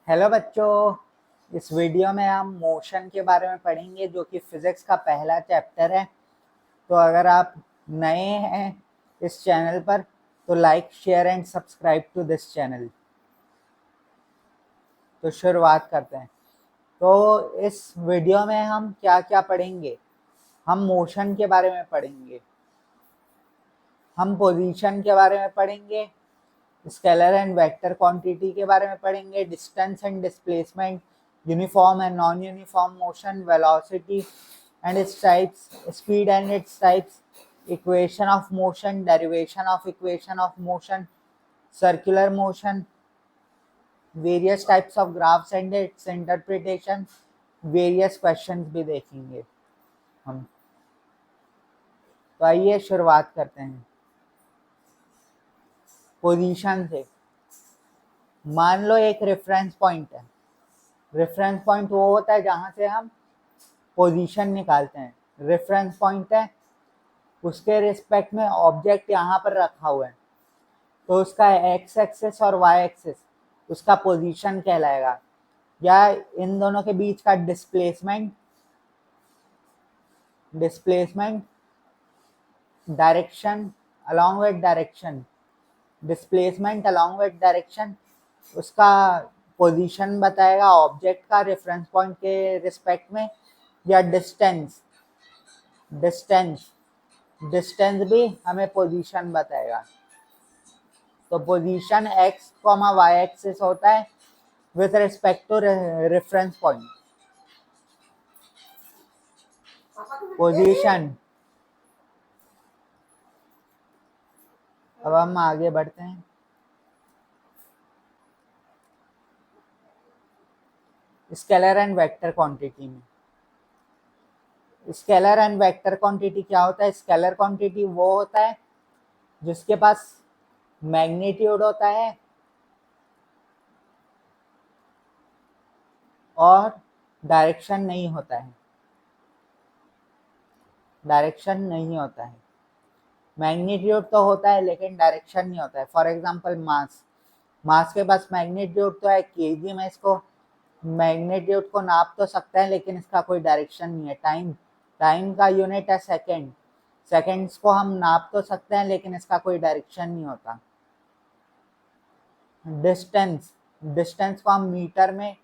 Hello बच्चों, इस video में हम मोशन के बारे में पढ़ेंगे जो कि फिजिक्स का पहला चैप्टर है। तो अगर आप नए हैं इस चैनल पर तो like share and subscribe to this channel. तो शुरुआत करते हैं। तो इस वीडियो में हम क्या क्या पढ़ेंगे। हम मोशन के बारे में पढ़ेंगे, हम पोजीशन के बारे में पढ़ेंगे, स्केलर एंड वेक्टर क्वांटिटी के बारे में पढ़ेंगे, distance and displacement, uniform and non uniform motion, velocity and its types, speed and its types, equation of motion, derivation of equation of motion, circular motion, various types of graphs and it's interpretation, various questions भी देखेंगे हम। तो आइए शुरुआत करते हैं position से। मान लो एक रेफरेंस पॉइंट है। रेफरेंस पॉइंट वो होता है जहां से हम पोजीशन निकालते हैं। रेफरेंस पॉइंट है, उसके रिस्पेक्ट में ऑब्जेक्ट यहाँ पर रखा हुआ है, तो उसका एक्स एक्सिस और वाई एक्सिस उसका पोजीशन कहलाएगा, या इन दोनों के बीच का displacement direction along with direction, displacement along with direction उसका पोजीशन बताएगा ऑब्जेक्ट का रेफरेंस पॉइंट के रिस्पेक्ट में, या डिस्टेंस डिस्टेंस भी हमें पोजीशन बताएगा। तो position X comma Y axis होता है with respect to reference point. Position. अब हम आगे बढ़ते हैं। स्केलर एंड वेक्टर क्वांटिटी में, स्केलर एंड वेक्टर क्वांटिटी क्या होता है? स्केलर क्वांटिटी वो होता है जिसके पास मैग्नीट्यूड होता है और डायरेक्शन नहीं होता है। मैग्नीट्यूड तो होता है लेकिन डायरेक्शन नहीं होता है। फॉर एग्जांपल मास के पास मैग्नीट्यूड तो है केजी में, इसको मैग्नीट्यूड को नाप तो सकते हैं लेकिन इसका कोई डायरेक्शन नहीं है। टाइम का यूनिट है सेकेंड, सेकेंड्स को हम नाप तो सकते हैं लेकिन इसका कोई डायरेक्शन नहीं होता। डिस्टेंस को हम मीटर में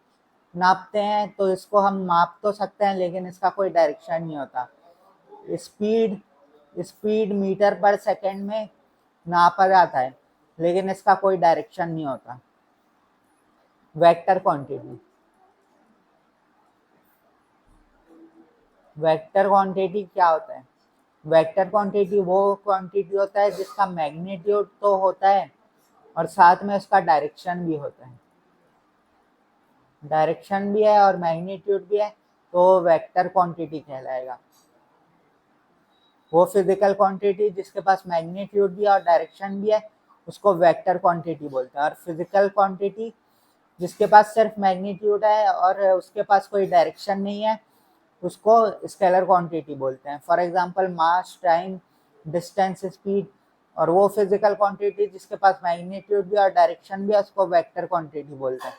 नापते हैं तो इसको हम माप तो सकते हैं लेकिन इसका कोई डायरेक्शन नहीं होता। स्पीड मीटर पर सेकेंड में नापा जाता है लेकिन इसका कोई डायरेक्शन नहीं होता। वेक्टर क्वांटिटी क्या होता है? वेक्टर क्वांटिटी वो क्वांटिटी होता है जिसका मैग्नीट्यूड तो होता है और साथ में उसका डायरेक्शन भी होता है। डायरेक्शन भी है और मैग्नीट्यूड भी है तो वेक्टर क्वांटिटी कहलाएगा। वो फिजिकल क्वांटिटी जिसके पास मैग्नीट्यूड भी है और डायरेक्शन भी है उसको वेक्टर क्वांटिटी बोलते हैं, और फिजिकल क्वांटिटी जिसके पास सिर्फ मैग्नीट्यूड है और उसके पास कोई डायरेक्शन नहीं है उसको स्केलर क्वांटिटी बोलते हैं। For example mass, time, distance, speed. और वो फिजिकल क्वांटिटी जिसके पास मैग्नीट्यूड भी और डायरेक्शन भी है उसको वेक्टर क्वांटिटी बोलते हैं।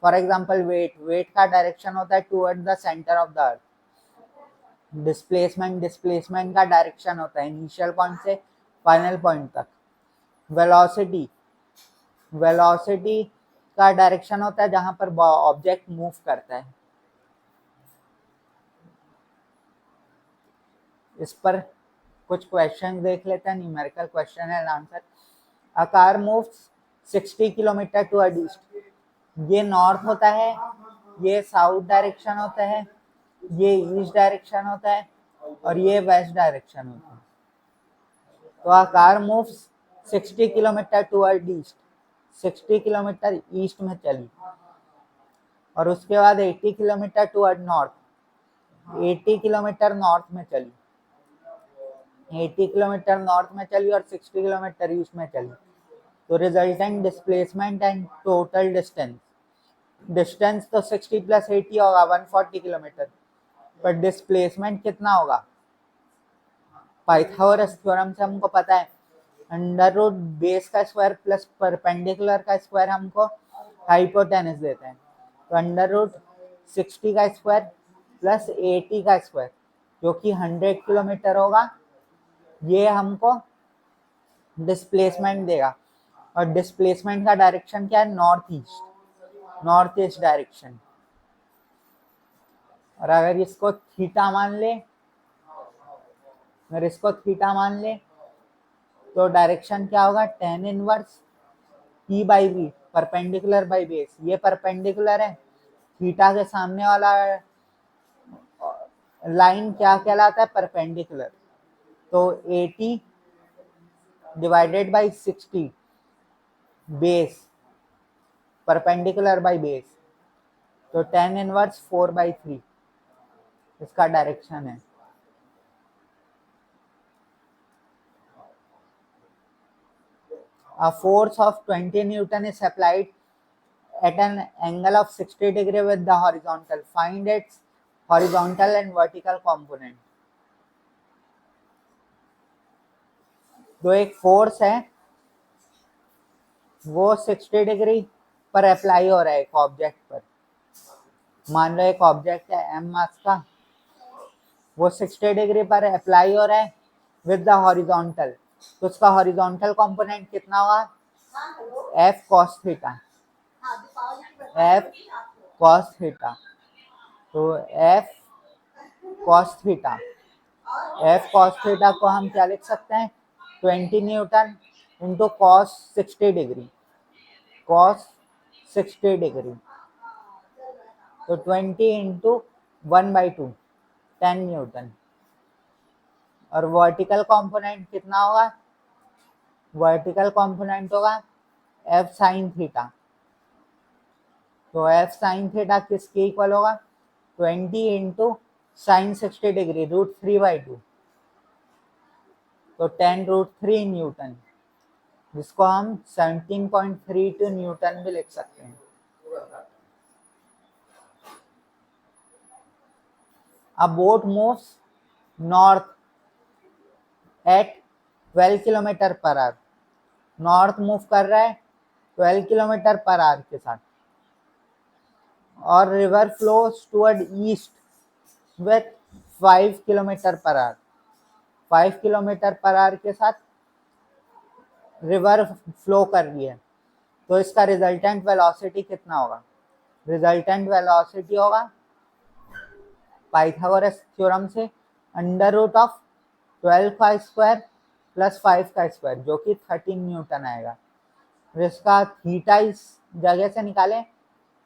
फॉर एग्जांपल वेट का डायरेक्शन होता है toward the centre of the earth. Displacement का डायरेक्शन होता है इनिशियल पॉइंट से फाइनल पॉइंट तक। वेलोसिटी का डायरेक्शन होता है जहां पर ऑब्जेक्ट मूव करता है। इस पर कुछ क्वेश्चन देख लेते हैं, न्यूमेरिकल क्वेश्चन है answer. A car moves 60 kilometre toward east. ये नॉर्थ होता है, ये साउथ डायरेक्शन होता है, ये ईस्ट डायरेक्शन होता है और ये वेस्ट डायरेक्शन होता है। तो a car moves 60 kilometre toward east, 60 kilometre east में चली, और उसके बाद 80 kilometre toward north, 80 kilometre north में चली, 80 किलोमीटर नॉर्थ में चली और 60 किलोमीटर ईस्ट में चली। तो resultant displacement and total distance तो 60 प्लस 80 होगा 140 किलोमीटर, पर डिस्प्लेसमेंट कितना होगा? पाइथागोरस थ्योरम से हमको पता है अंडर रूट बेस का स्क्वायर प्लस परपेंडिकुलर का स्क्वायर हमको हाइपोटेनस देते हैं। तो अंडर रूट 60 का स्क्वायर प्लस 80 का स्क्वायर जो कि 100 किलोमीटर होगा, ये हमको डिस्प्लेसमेंट देगा। और डिस्प्लेसमेंट का डायरेक्शन क्या है? North east direction. और अगर इसको थीटा मान ले, तो डायरेक्शन क्या होगा? tan inverse P by B, perpendicular by base. ये परपेंडिकुलर है, थीटा के सामने वाला लाइन क्या कहलाता है? परपेंडिकुलर। तो 80 divided by 60 base, perpendicular by base, तो tan इनवर्स 4/3 इसका डायरेक्शन है। A force of 20 Newton is applied at an angle of 60 degree with the horizontal. Find its horizontal and vertical component. जो एक force है वो 60 degree पर apply हो रहा है एक ऑब्जेक्ट पर। मान लो एक ऑब्जेक्ट है m मास का, वो 60 डिग्री पर अप्लाई हो रहा है विद द हॉरिजॉन्टल, तो उसका हॉरिजॉन्टल कंपोनेंट कितना होगा? f cos theta. तो f cos थीटा को हम क्या लिख सकते हैं? 20 न्यूटन इंटू cos 60 डिग्री, तो 20 इंटू 1/2 10 न्यूटन। और वर्टिकल कंपोनेंट कितना होगा? वर्टिकल कंपोनेंट होगा f sin थीटा। तो f sin थीटा किसके इक्वल होगा? 20 इंटू साइन 60 डिग्री √3/2, तो 10√3 न्यूटन, जिसको हम 17.32 न्यूटन भी लिख सकते हैं। A boat moves north at 12 kilometre per our. North move कर रहा है 12 किलोमीटर पर आवर के साथ, और river flows toward east with 5 kilometre per our. 5 kilometre per our के साथ रिवर फ्लो कर रही है, तो इसका रिजल्टेंट वेलोसिटी कितना होगा? रिजल्टेंट वेलोसिटी होगा पाइथागोरस थ्योरम से अंडर रूट ऑफ 12 का स्क्वायर प्लस 5 का स्क्वायर, जो कि 13 न्यूटन आएगा। फिर इसका थीटा इस जगह से निकालें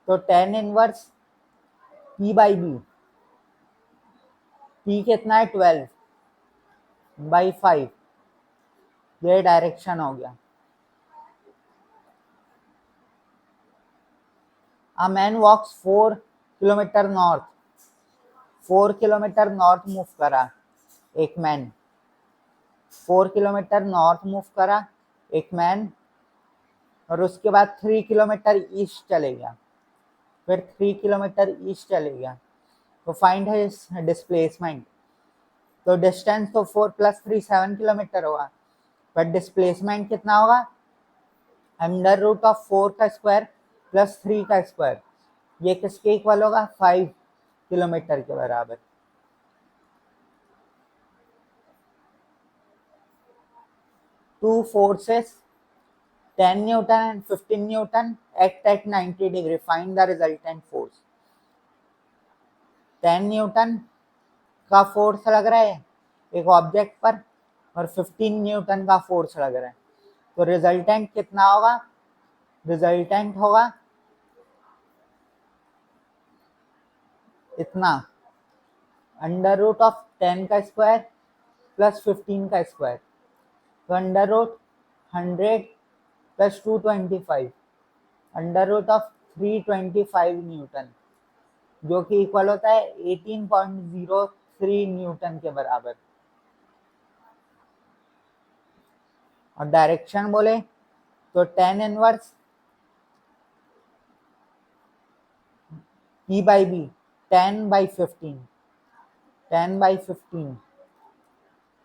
तो tan inverse P by B, P कितना है? 12/5, ये डायरेक्शन हो गया। A man walks 4 kilometre north, 4 kilometre north move करा एक मैन, 4 किलोमीटर नॉर्थ मूव करा एक मैन, और उसके बाद 3 किलोमीटर ईस्ट चले गया, फिर 3 किलोमीटर ईस्ट चले गया। तो फाइंड है डिस्प्लेसमेंट। तो डिस्टेंस तो 4 + 3 7 किलोमीटर होगा, बट डिस्प्लेसमेंट कितना होगा? अंडर रूट ऑफ 4 का स्क्वायर प्लस 3 का स्क्वायर, ये किसके इक्वल होगा? 5 किलोमीटर के बराबर। Two forces 10 Newton and 15 Newton act at 90 degree, find the resultant force. 10 Newton का फोर्स लग रहा है एक ऑब्जेक्ट पर, और 15 न्यूटन का फोर्स लग रहा है, तो रिजल्टेंट कितना होगा? रिजल्टेंट होगा इतना, अंडर रूट ऑफ 10 का स्क्वायर प्लस 15 का स्क्वायर, तो under root 100 + 225, under root of 325 newton, जो कि इक्वल होता है 18.03 न्यूटन के बराबर। और डायरेक्शन बोले तो tan inverse P by B, 10/15,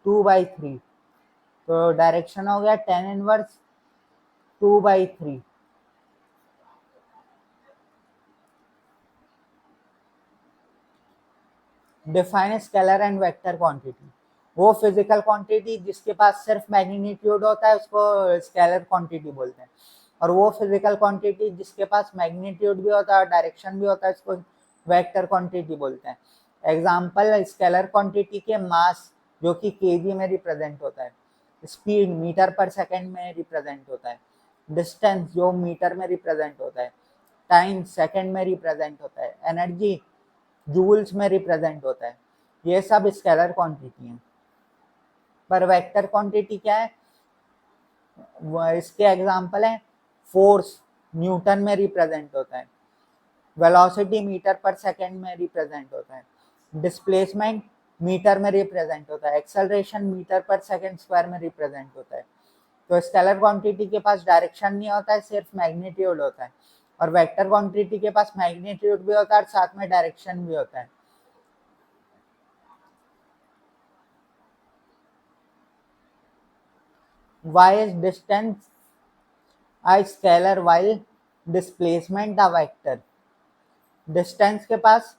2/3, तो डायरेक्शन हो गया tan inverse 2/3। Define scalar and vector quantity. वो फिजिकल क्वांटिटी जिसके पास सिर्फ मैग्नीट्यूड होता है उसको स्केलर क्वांटिटी बोलते हैं, और वो फिजिकल क्वांटिटी जिसके पास मैग्नीट्यूड भी होता है और डायरेक्शन भी होता है उसको वेक्टर क्वांटिटी बोलते हैं। एग्जाम्पल, स्केलर क्वांटिटी के मास जो कि केजी में रिप्रेजेंट होता है, स्पीड मीटर पर सेकेंड में रिप्रेजेंट होता है, डिस्टेंस जो मीटर में रिप्रेजेंट होता है, टाइम सेकेंड में रिप्रेजेंट होता है, एनर्जी जूल्स में रिप्रेजेंट होता है। ये सब स्केलर क्वांटिटी हैं। पर वेक्टर क्वांटिटी क्या है? इसके एग्जांपल है, फोर्स न्यूटन में रिप्रेजेंट होता है, वेलोसिटी मीटर पर सेकंड में रिप्रेजेंट होता है, डिस्प्लेसमेंट मीटर में रिप्रेजेंट होता है, एक्सेलरेशन मीटर पर सेकंड स्क्वायर में रिप्रेजेंट होता है। तो स्केलर क्वांटिटी के पास डायरेक्शन नहीं होता है, सिर्फ मैग्नीट्यूड होता है, और वेक्टर क्वांटिटी के पास मैग्नीट्यूड भी होता है और साथ में डायरेक्शन भी होता है। Why is distance a scalar while displacement a vector? Distance के पास,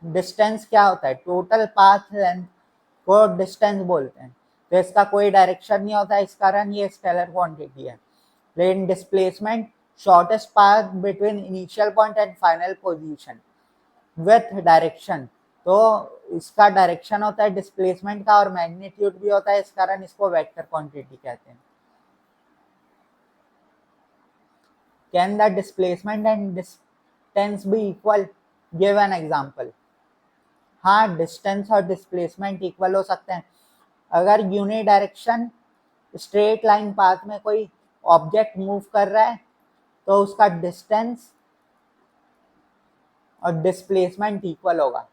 डिस्टेंस क्या होता है? टोटल पाथ लेंथ को डिस्टेंस बोलते हैं। तो इसका कोई डायरेक्शन नहीं होता है, इस कारण ये स्केलर क्वांटिटी है। लेकिन displacement shortest path between initial point and final position with direction, तो इसका डायरेक्शन होता है डिस्प्लेसमेंट का और मैग्नीट्यूड भी होता है, इस कारण इसको वेक्टर क्वांटिटी कहते हैं। Can the displacement and distance be equal? Give an example. हाँ, डिस्टेंस और डिस्प्लेसमेंट इक्वल हो सकते हैं। अगर unidirection straight line path में कोई ऑब्जेक्ट मूव कर रहा है तो उसका डिस्टेंस और डिस्प्लेसमेंट इक्वल होगा,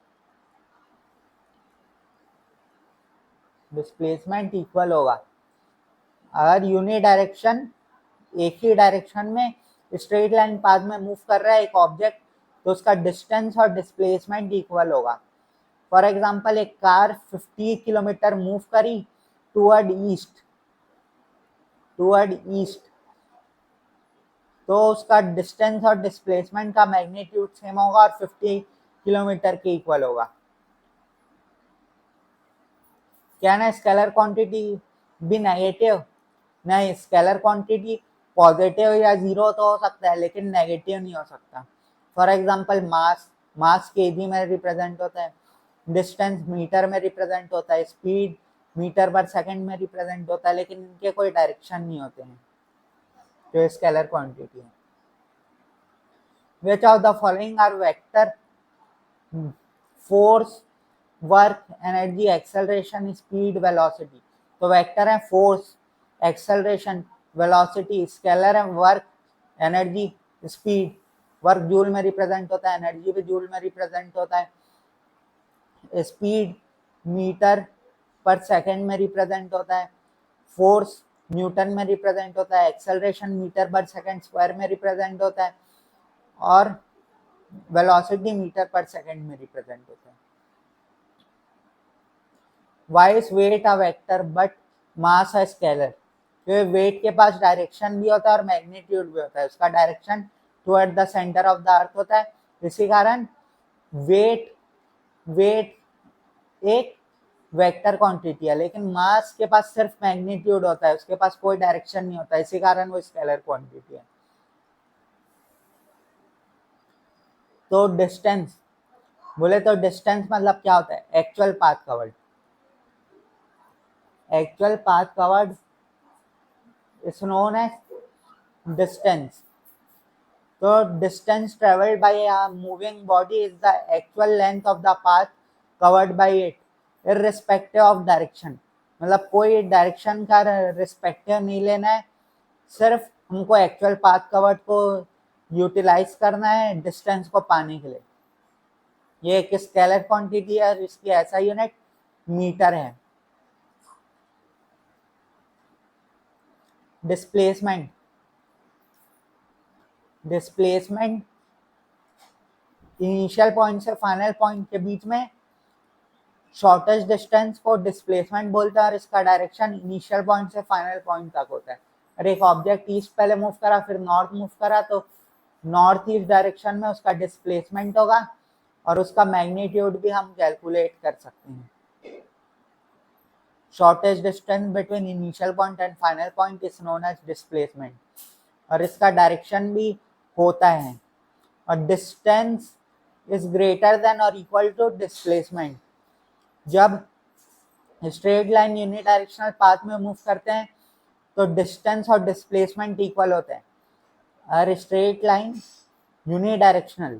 डिस्प्लेसमेंट इक्वल होगा। अगर यूनि डायरेक्शन एक ही डायरेक्शन में स्ट्रेट लाइन पाथ में मूव कर रहा है एक ऑब्जेक्ट तो उसका डिस्टेंस और डिस्प्लेसमेंट इक्वल होगा। फॉर एग्जाम्पल, एक कार 50 किलोमीटर मूव करी टूवर्ड ईस्ट, तो उसका डिस्टेंस और डिस्प्लेसमेंट का मैग्नीट्यूड सेम होगा और 50 किलोमीटर के इक्वल होगा। क्या ना स्केलर क्वांटिटी भी नेगेटिव? नहीं, स्केलर क्वांटिटी पॉजिटिव या जीरो तो हो सकता है लेकिन नेगेटिव नहीं हो सकता। फॉर एग्जांपल, मास केजी में रिप्रेजेंट होता है, डिस्टेंस मीटर में रिप्रेजेंट होता है, स्पीड मीटर पर सेकंड में रिप्रेजेंट होता है, लेकिन इनके कोई डायरेक्शन नहीं होते हैं, जो स्केलर क्वांटिटी है। Which of the following are vector? Force, work, energy, acceleration, speed, velocity. तो वेक्टर है फोर्स, एक्सेलरेशन, वेलोसिटी, स्केलर है work, energy, speed. Work joule में रिप्रेजेंट होता है, एनर्जी भी जूल में रिप्रेजेंट होता है, स्पीड मीटर पर सेकंड में रिप्रेजेंट होता है, फोर्स न्यूटन में रिप्रेजेंट होता है, एक्सेलरेशन मीटर पर सेकंड स्क्वायर में रिप्रेजेंट होता है, और वेलोसिटी मीटर पर सेकंड में रिप्रेजेंट होता है। Why is weight a vector but mass a scalar? तो वेट के पास डायरेक्शन भी होता है और मैग्नीट्यूड भी होता है, उसका direction toward the centre of the earth होता है, इसी कारण वेट वेट एक वेक्टर क्वांटिटी है, लेकिन मास के पास सिर्फ मैग्नीट्यूड होता है, उसके पास कोई डायरेक्शन नहीं होता, इसी कारण वो स्केलर क्वांटिटी है। तो डिस्टेंस बोले तो डिस्टेंस मतलब क्या होता है? Actual path covered. Actual path covered is known as distance. तो distance travelled by a moving body is the actual length of the path covered by it irrespective of direction. मतलब कोई direction का respective नहीं लेना है, सिर्फ हमको actual path covered को यूटिलाइज करना है डिस्टेंस को पाने के लिए। ये एक स्केलर क्वांटिटी है और इसकी ऐसा यूनिट मीटर है। डिस्प्लेसमेंट डिस्प्लेसमेंट इनिशियल पॉइंट से फाइनल पॉइंट के बीच में शॉर्टेस्ट डिस्टेंस को डिस्प्लेसमेंट बोलते हैं और इसका डायरेक्शन इनिशियल पॉइंट से फाइनल पॉइंट तक होता है। अरे एक ऑब्जेक्ट ईस्ट पहले मूव करा फिर नॉर्थ मूव करा तो नॉर्थ ईस्ट डायरेक्शन में उसका डिस्प्लेसमेंट होगा और उसका मैग्नीट्यूड भी हम कैलकुलेट कर सकते हैं। Shortest distance between initial point and final point is known as displacement, और इसका डायरेक्शन भी होता है। और डिस्टेंस इज ग्रेटर देन और इक्वल टू डिस्प्लेसमेंट। जब स्ट्रेट लाइन यूनिडायरेक्शनल पाथ में मूव करते हैं तो डिस्टेंस और डिस्प्लेसमेंट इक्वल होते हैं। और स्ट्रेट लाइन यूनिडायरेक्शनल,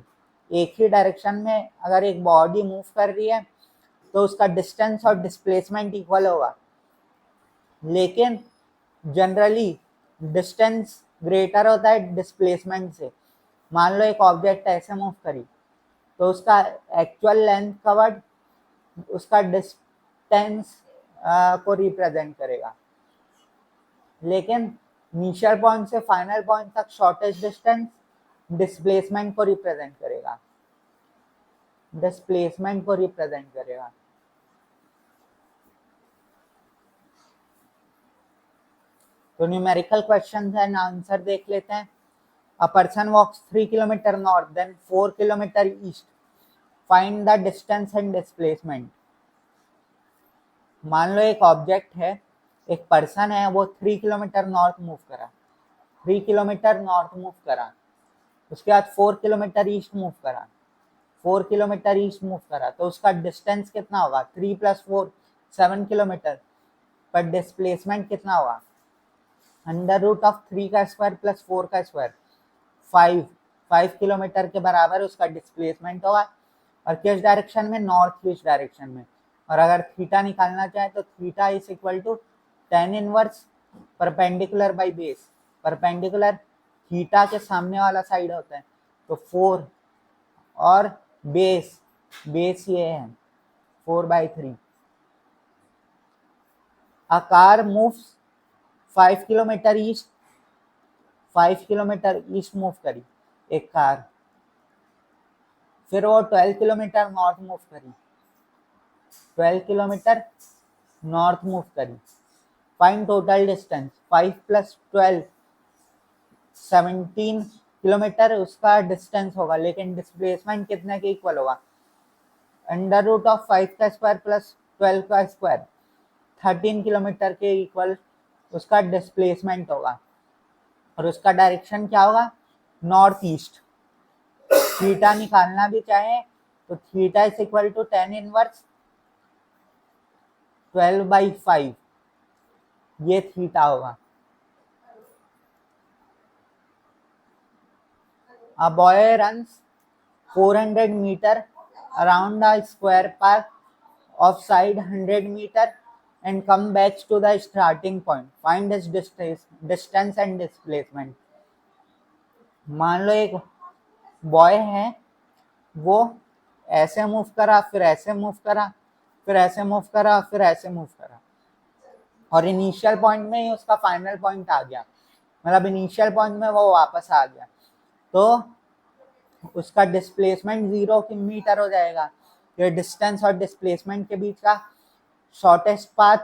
एक ही डायरेक्शन में अगर एक बॉडी मूव कर रही है तो उसका डिस्टेंस और डिस्प्लेसमेंट इक्वल होगा। लेकिन जनरली डिस्टेंस ग्रेटर होता है डिस्प्लेसमेंट से। मान लो एक ऑब्जेक्ट ऐसे मूव करी तो उसका एक्चुअल लेंथ कवर्ड उसका डिस्टेंस को रिप्रेजेंट करेगा, लेकिन इनिशियल पॉइंट से फाइनल पॉइंट तक शॉर्टेस्ट डिस्टेंस डिस्प्लेसमेंट को रिप्रेजेंट करेगा, डिस्प्लेसमेंट को रिप्रेजेंट करेगा। तो न्यूमेरिकल क्वेश्चन एंड आंसर देख लेते हैं। A person walks 3 kilometre north then 4 kilometre east, find the distance and displacement. मान लो एक ऑब्जेक्ट है, एक पर्सन है, वो 3 किलोमीटर नॉर्थ मूव करा, 3 किलोमीटर नॉर्थ मूव करा, उसके बाद 4 किलोमीटर ईस्ट मूव करा, 4 किलोमीटर ईस्ट मूव करा, तो उसका डिस्टेंस कितना होगा? 3 + 4 7 किलोमीटर, पर डिस्प्लेसमेंट कितना होगा? √3 का स्क्वायर प्लस 4 का स्क्वायर 5 किलोमीटर के बराबर उसका डिस्प्लेसमेंट होगा। और किस डायरेक्शन में? नॉर्थ ईस्ट डायरेक्शन में। और अगर थीटा निकालना चाहे तो theta is equal to tan inverse perpendicular by base. Perpendicular theta के सामने वाला साइड होता है, तो 4 और बेस ये है 4/3। A car moves 5 kilometre east, 5 kilometre east move करी एक कार, फिर वो 12 किलोमीटर नॉर्थ मूव करी, 12 किलोमीटर नॉर्थ मूव करी। Find total distance. 5 + 12 17 किलोमीटर उसका डिस्टेंस होगा, लेकिन डिस्प्लेसमेंट कितने के इक्वल होगा? √5 का स्क्वायर प्लस 12 का स्क्वायर 13 किलोमीटर के इक्वल उसका डिस्प्लेसमेंट होगा। और उसका डायरेक्शन क्या होगा? North east. थीटा निकालना भी चाहे तो theta is equal to tan inverse 12/5, ये थीटा होगा। A boy runs 400 meter around a square park of side 100 meter and come back to the starting point. Find his distance and displacement. मान लो एक boy है, वो ऐसे move करा, फिर ऐसे मूव करा, फिर ऐसे मूव करा, फिर ऐसे मूव करा, और इनिशियल पॉइंट में ही उसका फाइनल पॉइंट आ गया, मतलब इनिशियल पॉइंट में वो वापस आ गया, तो उसका डिस्प्लेसमेंट 0 मीटर हो जाएगा। ये डिस्टेंस और डिस्प्लेसमेंट के बीच का शॉर्टेस्ट पाथ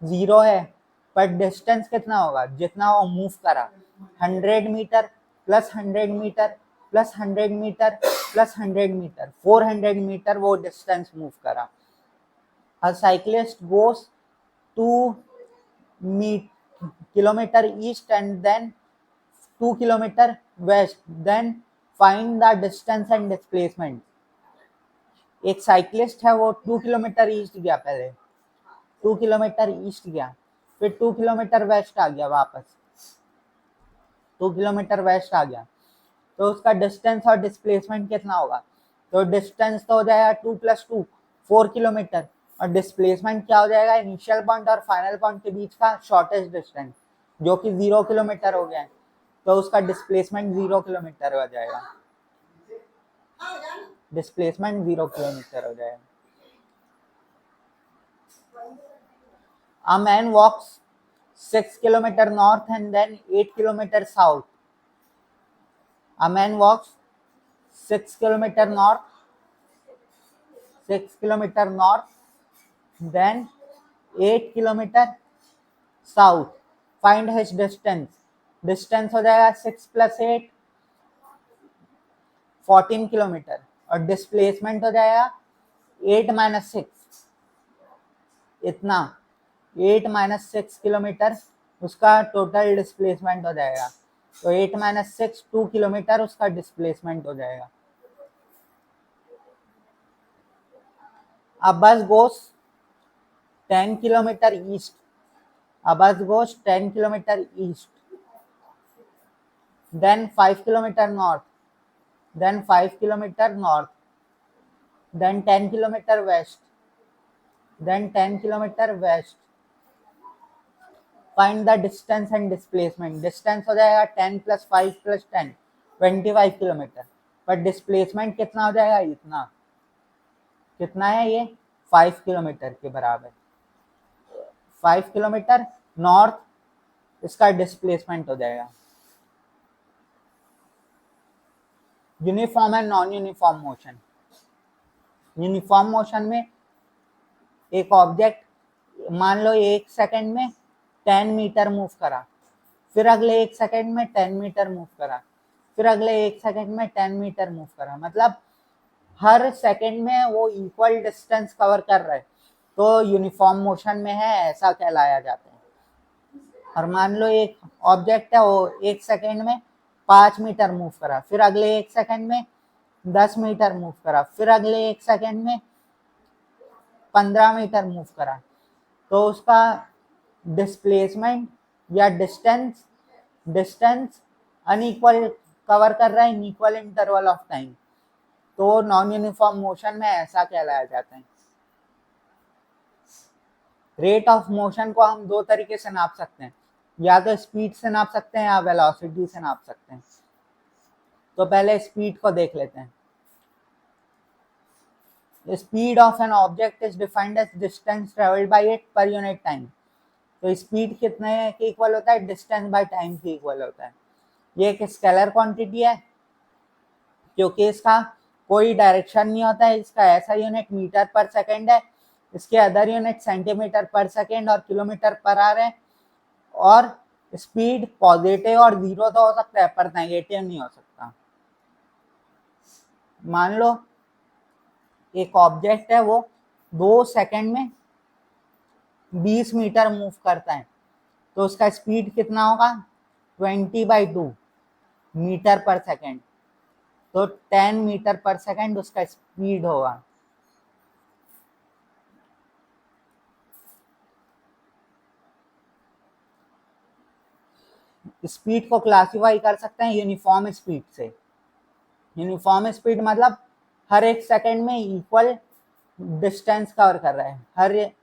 0 है, पर डिस्टेंस कितना होगा? जितना वो मूव करा, 100 metre plus 100 metre plus 100 metre plus 100 metre, 400 metre वो डिस्टेंस मूव करा। A cyclist goes 2 kilometer east and then 2 kilometer west, then find the distance and displacement. एक साइक्लिस्ट है, वो 2 किलोमीटर ईस्ट गया, पहले 2 किलोमीटर ईस्ट गया, फिर 2 किलोमीटर वेस्ट आ गया, वापस 2 किलोमीटर वेस्ट आ गया, तो उसका डिस्टेंस और डिस्प्लेसमेंट कितना होगा? तो डिस्टेंस तो हो जाएगा 2 + 2 4 किलोमीटर, और डिस्प्लेसमेंट क्या हो जाएगा? इनिशियल पॉइंट और फाइनल पॉइंट के बीच का शॉर्टेस्ट डिस्टेंस, जो कि 0 किलोमीटर हो गया है, तो उसका डिस्प्लेसमेंट 0 किलोमीटर हो जाएगा। डिस्प्लेसमेंट 0 किलोमीटर हो जाएगा। A man walks 6 kilometer north and then 8 kilometer south. A man walks 6 kilometer north, 6 kilometer north, then 8 kilometer south. Find his distance. Distance हो जाएगा 6 + 8 14 किलोमीटर, और डिस्प्लेसमेंट हो जाएगा 8 माइनस 6, इतना 8 माइनस 6 किलोमीटर उसका टोटल डिस्प्लेसमेंट हो जाएगा। तो 8 माइनस 6 2 किलोमीटर उसका डिस्प्लेसमेंट हो जाएगा। अब बस गोस 10 किलोमीटर ईस्ट, अब बस गोस 10 kilometre east, then 5 kilometer north, then 5 kilometer north, then 10 kilometer west, then 10 kilometer west. Find the distance and displacement. Distance हो जाएगा 10 plus 5 plus 10 25 किलोमीटर, पर डिस्प्लेसमेंट कितना हो जाएगा, इतना, कितना है ये 5 किलोमीटर के बराबर। 5 किलोमीटर नॉर्थ इसका डिस्प्लेसमेंट हो जाएगा। Uniform and non uniform motion. Uniform motion में एक ऑब्जेक्ट मान लो 1 सेकंड में 10 मीटर मूव करा, फिर अगले 1 सेकंड में 10 मीटर मूव करा, फिर अगले 1 सेकंड में 10 मीटर मूव करा, मतलब हर सेकंड में वो इक्वल डिस्टेंस कवर कर रहा है, तो यूनिफॉर्म मोशन में है, ऐसा कहलाया जाता है। और मान लो एक ऑब्जेक्ट है वो 1 सेकंड में 5 मीटर मूव करा, फिर अगले 1 सेकंड में 10 मीटर मूव करा, फिर अगले 1 सेकंड में 15 मीटर मूव करा, तो उसका डिस्प्लेसमेंट या डिस्टेंस अनइक्वल कवर कर रहा है इन इक्वल इंटरवल ऑफ टाइम, तो नॉन यूनिफॉर्म मोशन में ऐसा कहलाया जाता है। रेट ऑफ मोशन को हम दो तरीके से नाप सकते हैं, या तो स्पीड से नाप सकते हैं या वेलोसिटी से नाप सकते हैं। तो पहले स्पीड को देख लेते हैं। Speed of an object is defined as distance travelled by it per unit time. तो स्पीड कितने के इक्वल होता है, डिस्टेंस बाय टाइम के इक्वल होता है। ये एक स्केलर क्वांटिटी है क्योंकि इसका कोई डायरेक्शन नहीं होता है, इसका ऐसा यूनिट मीटर पर सेकेंड है, इसके अदर यूनिट सेंटीमीटर पर सेकेंड और किलोमीटर पर आवर है, और स्पीड पॉजिटिव और जीरो तो हो सकता है पर नेगेटिव नहीं हो सकता। मान लो एक ऑब्जेक्ट है वो 2 सेकंड में 20 मीटर मूव करता है, तो उसका स्पीड कितना होगा 20/2 मीटर पर सेकेंड, तो 10 मीटर पर सेकेंड उसका स्पीड होगा। स्पीड को क्लासिफाई कर सकते हैं यूनिफॉर्म स्पीड से। यूनिफॉर्म स्पीड मतलब हर एक सेकंड में इक्वल डिस्टेंस कवर कर रहा है।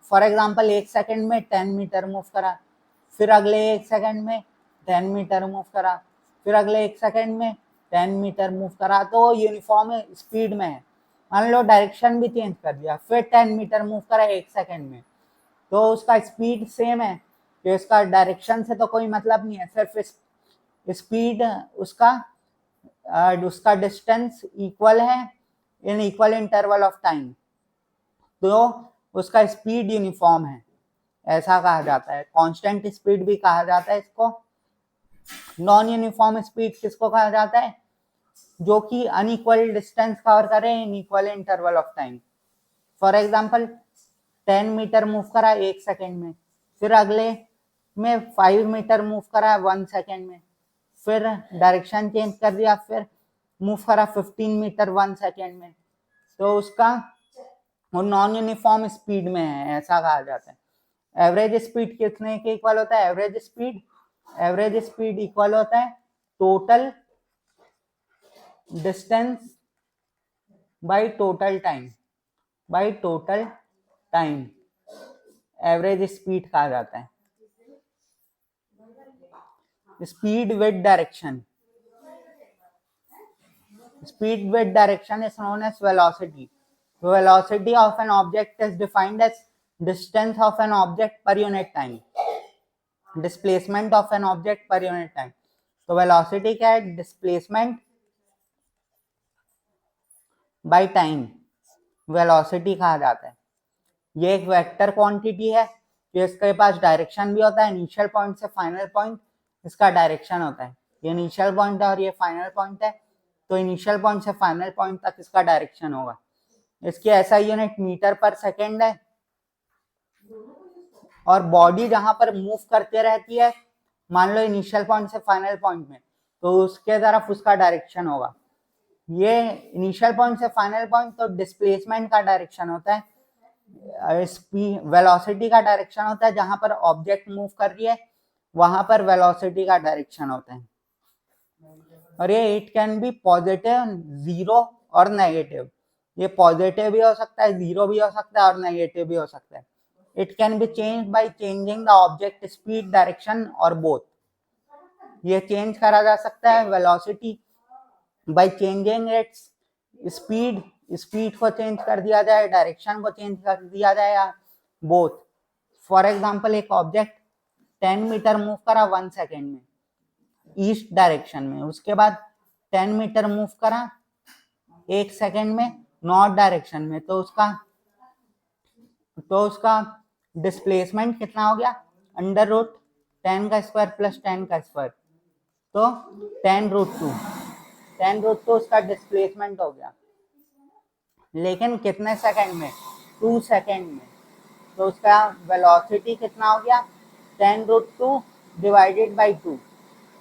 फॉर एग्जांपल 1 सेकंड में 10 मीटर मूव करा, फिर अगले 1 सेकंड में 10 मीटर मूव करा, फिर अगले 1 सेकंड में 10 मीटर मूव करा, तो यूनिफॉर्म स्पीड में है। मान लो डायरेक्शन भी चेंज कर दिया, फिर 10 मीटर मूव करा 1 सेकंड में, तो उसका स्पीड सेम है, तो इसका डायरेक्शन से तो कोई मतलब नहीं है, सिर्फ स्पीड उसका डिस्टेंस इक्वल है इन इक्वल इंटरवल ऑफ टाइम, तो उसका स्पीड यूनिफॉर्म है, ऐसा कहा जाता है। कांस्टेंट स्पीड भी कहा जाता है इसको। नॉन यूनिफॉर्म स्पीड किसको कहा जाता है, जो कि अनइक्वल डिस्टेंस कवर करे in equal interval of time. For example 10 metre move करा 1 सेकंड में, फिर अगले में 5 मीटर मूव करा 1 सेकंड में, फिर डायरेक्शन चेंज कर दिया, फिर मूव करा 15 मीटर 1 सेकंड में, तो उसका वो नॉन यूनिफॉर्म स्पीड में है, ऐसा कहा जाता है। एवरेज स्पीड कितने के इक्वल होता है, एवरेज स्पीड इक्वल होता है total distance by total time, average speed कहा जाता है। Speed with direction is known as velocity. Velocity of an object is defined as distance of an object per unit time, displacement of an object per unit time. तो velocity क्या है, displacement by time, velocity कहा जाता है। ये एक vector quantity है, तो इसके पास डायरेक्शन भी होता है, इनिशियल पॉइंट से फाइनल पॉइंट इसका डायरेक्शन होता है। ये इनिशियल पॉइंट है और ये फाइनल पॉइंट है, तो इनिशियल पॉइंट से फाइनल पॉइंट तक इसका डायरेक्शन होगा। इसकी ऐसा यूनिट मीटर पर सेकेंड है, और बॉडी जहां पर मूव करते रहती है, मान लो इनिशियल पॉइंट से फाइनल पॉइंट में, तो उसके तरफ उसका डायरेक्शन होगा। ये इनिशियल पॉइंट से फाइनल पॉइंट तो डिस्प्लेसमेंट का डायरेक्शन होता है, वेलोसिटी का डायरेक्शन होता है। जहां पर ऑब्जेक्ट मूव कर रही है वहां पर वेलोसिटी का डायरेक्शन होता है। और ये it can be positive, zero और नेगेटिव। ये पॉजिटिव भी हो सकता है, जीरो भी हो सकता है और नेगेटिव भी हो सकता है। It can be change by changing the object speed, direction और बोथ। ये चेंज करा जा सकता है velocity by changing it's speed, speed को चेंज कर दिया जाए, डायरेक्शन को चेंज कर दिया जाए, या बोथ। फॉर एग्जांपल एक ऑब्जेक्ट 10 मीटर मूव करा 1 सेकेंड में ईस्ट डायरेक्शन में, उसके बाद 10 मीटर मूव करा 1 सेकेंड में नॉर्थ डायरेक्शन में, तो उसका डिस्प्लेसमेंट कितना हो गया, अंडर रूट 10 का स्क्वायर प्लस 10 का स्क्वायर, तो 10√2 उसका डिस्प्लेसमेंट हो गया। लेकिन कितने सेकंड में, 2 सेकंड में। तो उसका वेलोसिटी कितना हो गया, 10√2 डिवाइडेड बाई 2,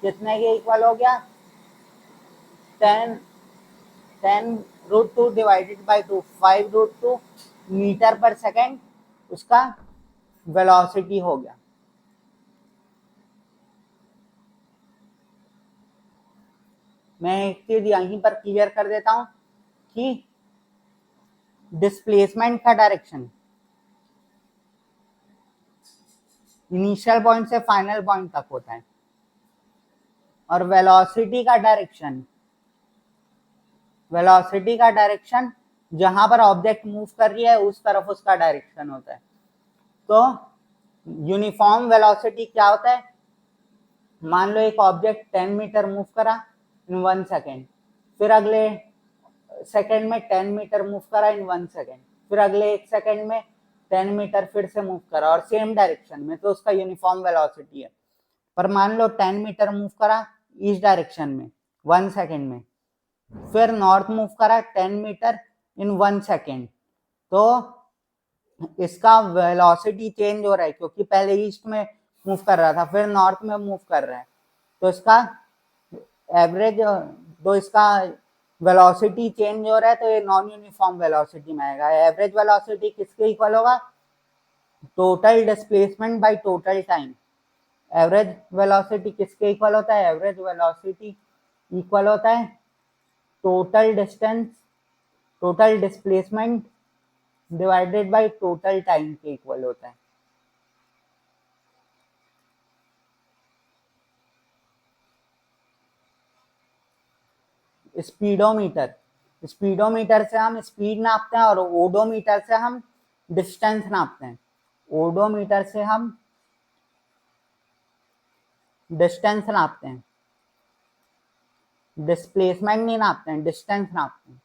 कितने के इक्वल हो गया, 10√2 डिवाइडेड बाई 2, 5√2 मीटर पर सेकंड उसका वेलोसिटी हो गया। मैं एक चीज यहीं पर क्लियर कर देता हूं कि डिस्प्लेसमेंट का डायरेक्शन इनिशियल पॉइंट से फाइनल पॉइंट तक होता है, और वेलोसिटी का डायरेक्शन जहां पर ऑब्जेक्ट मूव कर रही है उस तरफ उसका डायरेक्शन होता है। तो यूनिफॉर्म वेलोसिटी क्या होता है, मान लो एक ऑब्जेक्ट 10 मीटर मूव करा इन 1 सेकेंड, फिर अगले सेकेंड में 10 मीटर मूव करा इन 1 सेकेंड, फिर अगले 1 सेकेंड में 10 मीटर फिर से मूव करा और सेम डायरेक्शन में, तो उसका यूनिफॉर्म वेलोसिटी है। पर मान लो 10 मीटर मूव करा ईस्ट डायरेक्शन में 1 सेकेंड में, फिर नॉर्थ मूव करा 10 मीटर इन 1 सेकेंड, तो इसका वेलोसिटी चेंज हो रहा है, क्योंकि पहले ईस्ट में मूव कर रहा था फिर नॉर्थ में मूव कर रहा है, तो इसका एवरेज, तो इसका वेलोसिटी चेंज हो रहा है, तो ये नॉन यूनिफॉर्म वेलोसिटी में आएगा। एवरेज वेलोसिटी किसके इक्वल होगा, total displacement by total time. Average velocity किसके इक्वल होता है, एवरेज वेलोसिटी इक्वल होता है total distance, total displacement divided by total time के इक्वल होता है। स्पीडोमीटर से हम स्पीड नापते हैं और ओडोमीटर से हम डिस्टेंस नापते हैं। ओडोमीटर से हम डिस्टेंस नापते हैं, डिस्प्लेसमेंट नहीं नापते हैं, डिस्टेंस नापते हैं।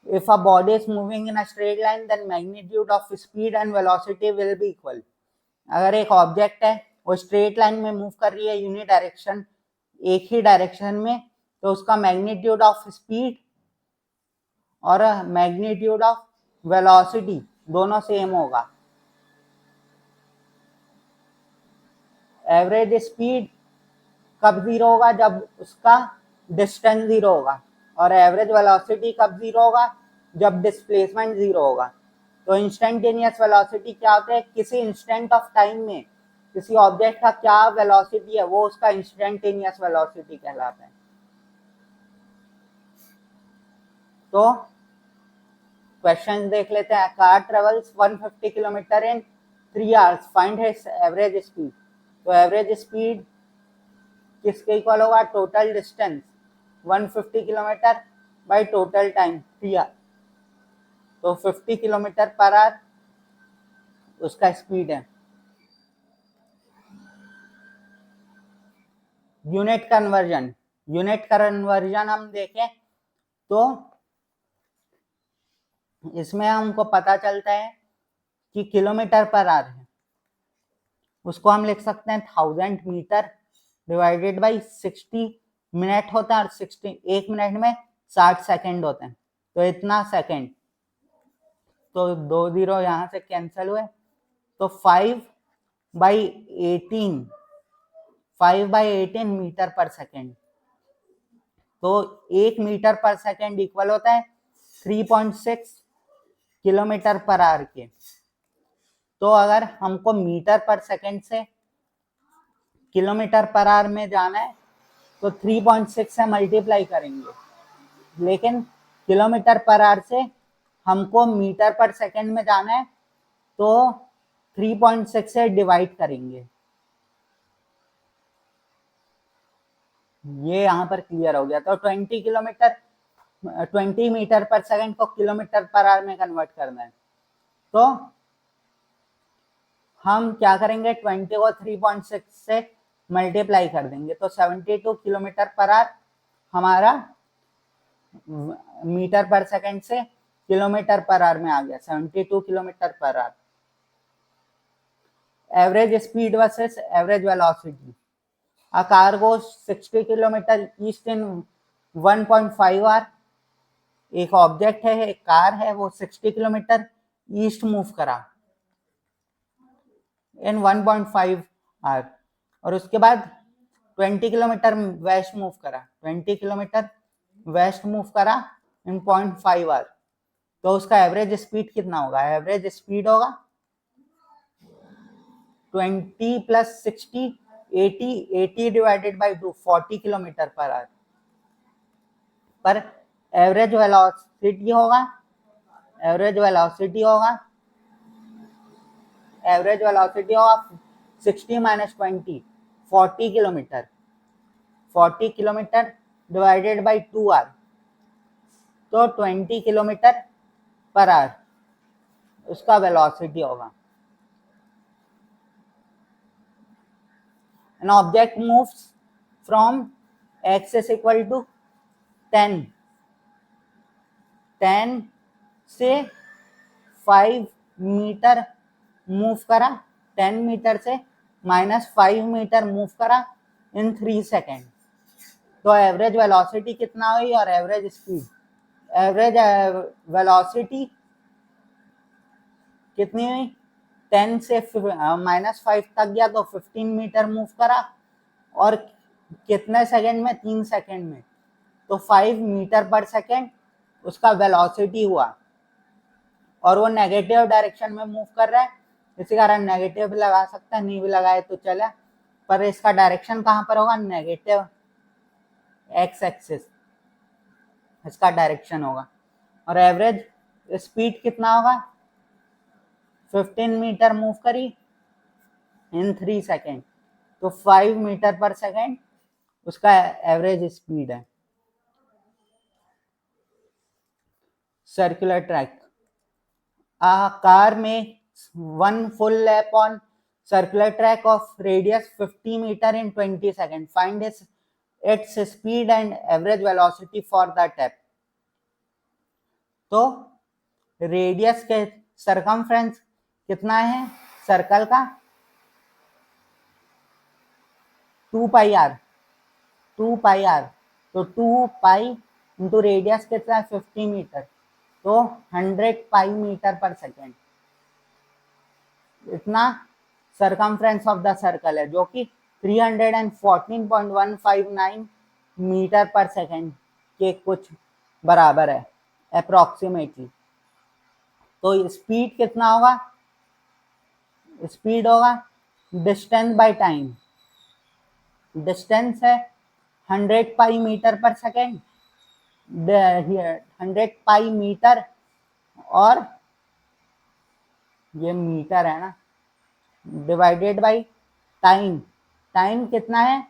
If a body is moving in a straight line, then magnitude of speed and velocity will be equal. अगर एक ऑब्जेक्ट है वो स्ट्रेट लाइन में मूव कर रही है यूनिट डायरेक्शन, एक ही डायरेक्शन में, तो उसका मैग्नीट्यूड ऑफ स्पीड और मैग्नीट्यूड ऑफ वेलोसिटी दोनों सेम होगा। एवरेज स्पीड कब जीरो होगा, जब उसका डिस्टेंस जीरो होगा, और एवरेज वेलोसिटी कब जीरो होगा, जब डिस्प्लेसमेंट जीरो होगा। तो इंस्टेंटेनियस वेलोसिटी क्या होता है, किसी इंस्टेंट ऑफ टाइम में किसी ऑब्जेक्ट का क्या वेलोसिटी है वो उसका इंस्टेंटेनियस वेलोसिटी कहलाता है। तो क्वेश्चन देख लेते हैं। Car travels 150 kilometre in 3 hours, find his average speed. तो एवरेज स्पीड किसके इक्वल होगा, total distance 150 kilometre by total time 3 hour, तो 50 किलोमीटर पर आवर उसका स्पीड है। यूनिट कन्वर्जन हम देखें तो इसमें हमको पता चलता है कि किलोमीटर पर आवर है, उसको हम लिख सकते हैं 1000 मीटर डिवाइडेड बाई 60 मिनट होता है और 60 1 मिनट में 60 सेकंड होते हैं, तो इतना सेकंड, तो 2 जीरो यहाँ से कैंसिल हुए, तो 5/18 मीटर पर सेकंड। तो 1 मीटर पर सेकंड इक्वल होता है 3.6 किलोमीटर पर आवर के। तो अगर हमको मीटर पर सेकंड से किलोमीटर पर आवर में जाना है तो 3.6 से मल्टीप्लाई करेंगे, लेकिन किलोमीटर पर आवर से हमको मीटर पर सेकंड में जाना है तो 3.6 से डिवाइड करेंगे। ये यहाँ पर क्लियर हो गया। तो 20 मीटर पर सेकंड को किलोमीटर पर आवर में कन्वर्ट करना है, तो हम क्या करेंगे, 20 को 3.6 से मल्टीप्लाई कर देंगे, तो 72 किलोमीटर पर आवर हमारा मीटर पर सेकंड से किलोमीटर पर आवर में आ गया, 72 kilometre per hour. Average speed versus average velocity. A car goes 60 kilometre east in 1.5 hour. एक ऑब्जेक्ट है, एक कार है, वो 60 किलोमीटर ईस्ट मूव करा इन 1.5 आवर, और उसके बाद 20 किलोमीटर वेस्ट मूव करा, 20 किलोमीटर वेस्ट मूव करा इन 0.5 आवर। तो उसका एवरेज स्पीड कितना होगा? एवरेज स्पीड होगा 20 plus 60, 80 divided by 2, 40 kilometre per hour. पर एवरेज वेलोसिटी होगा 60 minus 20, 40 kilometre, 40 kilometre divided by 2 hour, तो 20 किलोमीटर पर आवर उसका वेलोसिटी होगा। An object moves from x is equal to 10 से 5 मीटर मूव करा, 10 मीटर से -5 metre move करा इन 3 second. तो एवरेज वेलोसिटी कितना हुई और एवरेज स्पीड? एवरेज वेलोसिटी कितनी हुई? 10 से -5 तक गया तो 15 मीटर मूव करा, और कितने सेकंड में? 3 सेकंड में, तो 5 मीटर पर सेकंड उसका वेलोसिटी हुआ, और वो नेगेटिव डायरेक्शन में मूव कर रहा है, इसी कारण नेगेटिव भी लगा सकता है, नहीं भी लगाए तो चले, पर इसका डायरेक्शन कहाँ पर होगा? नेगेटिव एक्स एक्सिस इसका डायरेक्शन होगा। और एवरेज स्पीड कितना होगा? 15 मीटर मूव करी इन 3 सेकेंड, तो 5 मीटर पर सेकेंड उसका एवरेज स्पीड है। Circular track. A car makes one full lap on circular track of radius 50 meter in 20 seconds. Find its speed and average velocity for the tap. तो radius के circumference कितना है circle का? 2 पाई are, तो 2 pi into radius कितना है? 50 metre, तो 100 पाई metre per second, इतना सरकमफ्रेंस ऑफ द सर्कल है, जो कि 314.159 मीटर पर सेकेंड के कुछ बराबर है अप्रोक्सीमेटली। तो स्पीड कितना होगा? स्पीड होगा डिस्टेंस बाय टाइम। डिस्टेंस है 100 पाई मीटर पर सेकेंड, 100 पाई मीटर, और ये मीटर है ना, डिवाइडेड बाई टाइम। टाइम कितना है?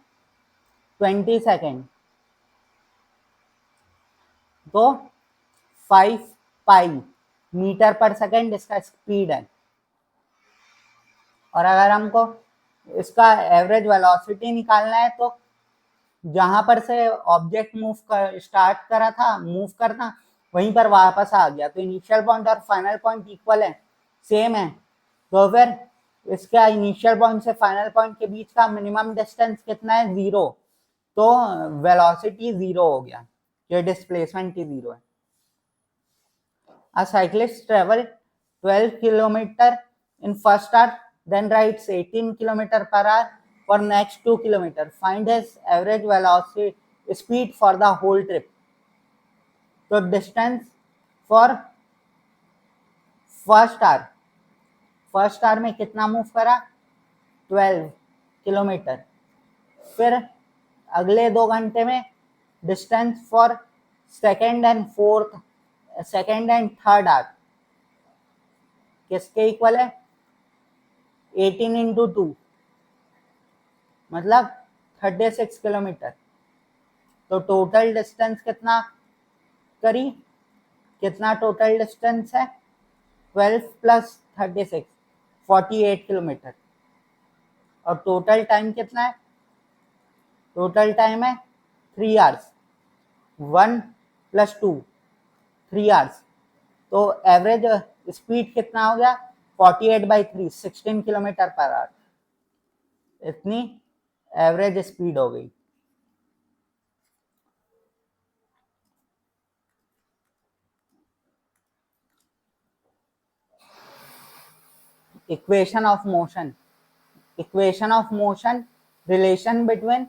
20 सेकेंड, तो 5 पाई मीटर पर सेकेंड इसका स्पीड है। और अगर हमको इसका एवरेज वेलोसिटी निकालना है, तो जहां पर से ऑब्जेक्ट स्टार्ट करा था मूव करना, वहीं पर वापस आ गया, तो इनिशियल पॉइंट और फाइनल पॉइंट इक्वल है, सेम है, तो फिर इसका इनिशियल पॉइंट से फाइनल पॉइंट के बीच का मिनिमम डिस्टेंस कितना है? 0। तो वेलोसिटी जीरो हो गया, ये डिस्प्लेसमेंट ही जीरो है। A cyclist travel 12 kilometer in first hour, then rides 18 kilometer per hour for next 2 kilometer. Find his average velocity speed for the whole trip. तो डिस्टेंस फॉर फर्स्ट आवर में कितना move करा, 12 kilometre. फिर अगले 2 घंटे में distance for second and third hour किसके equal है, 18 इंटू 2 मतलब 36 किलोमीटर। तो टोटल डिस्टेंस कितना करी, कितना टोटल डिस्टेंस है, 12 प्लस 36 48 किलोमीटर। और टोटल टाइम कितना है, टोटल टाइम है 3 आवर्स, 1 प्लस 2 3 आवर्स। तो एवरेज स्पीड कितना हो गया, 48/3 16 किलोमीटर पर आवर, इतनी एवरेज स्पीड हो गई। Equation of motion, relation between,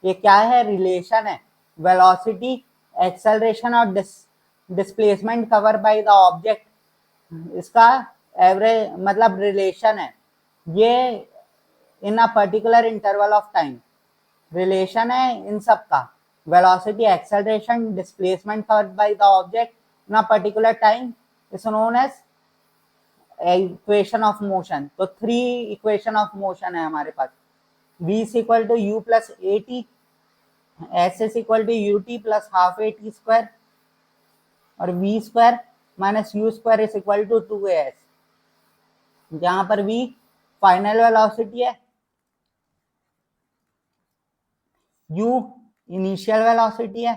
ये क्या है, रिलेशन है, वेलोसिटी, एक्सेलरेशन और displacement cover by the object, इसका एवरेज मतलब रिलेशन है, ये in a particular interval of time, relation है इन सब का, velocity, acceleration, displacement covered by the object in a particular time is known as equation of motion. तो 3 equation of motion है हमारे पास, v is equal to u plus at, s is equal to ut plus half at square और v square minus u square is equal to 2as, जहां पर v final velocity है, u initial velocity है,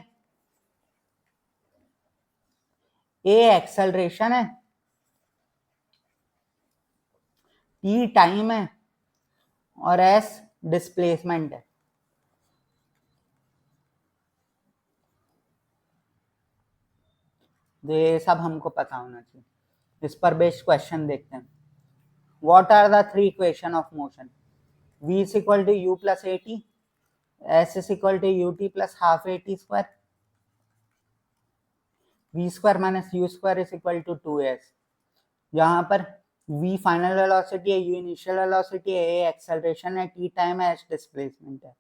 a acceleration है, t time है और s displacement है। ये सब हमको पता होना चाहिए। इस पर बेस्ड क्वेश्चन देखते हैं। What are the 3 equation of motion? V is equal to u plus at, s is equal to ut plus half at square, v square minus u square is equal to 2s, जहां पर v final velocity है, u initial velocity है, a acceleration है, t time है, s displacement है।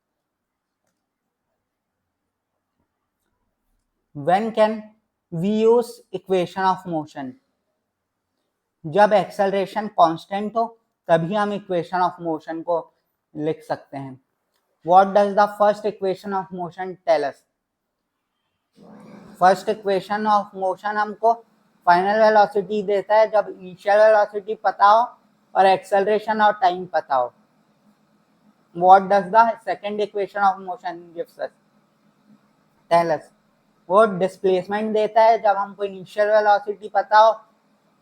When can we use equation of motion? जब acceleration constant हो तभी हम इक्वेशन ऑफ मोशन को लिख सकते हैं। What does the first equation of motion tell us? First equation of motion हमको फाइनल वेलोसिटी देता है जब इनिशियल वेलोसिटी पता हो और एक्सेलरेशन और टाइम पता हो। What does the second equation of motion gives us? Tell us. वो डिस्प्लेसमेंट देता है जब हमको इनिशियल वेलोसिटी पता हो,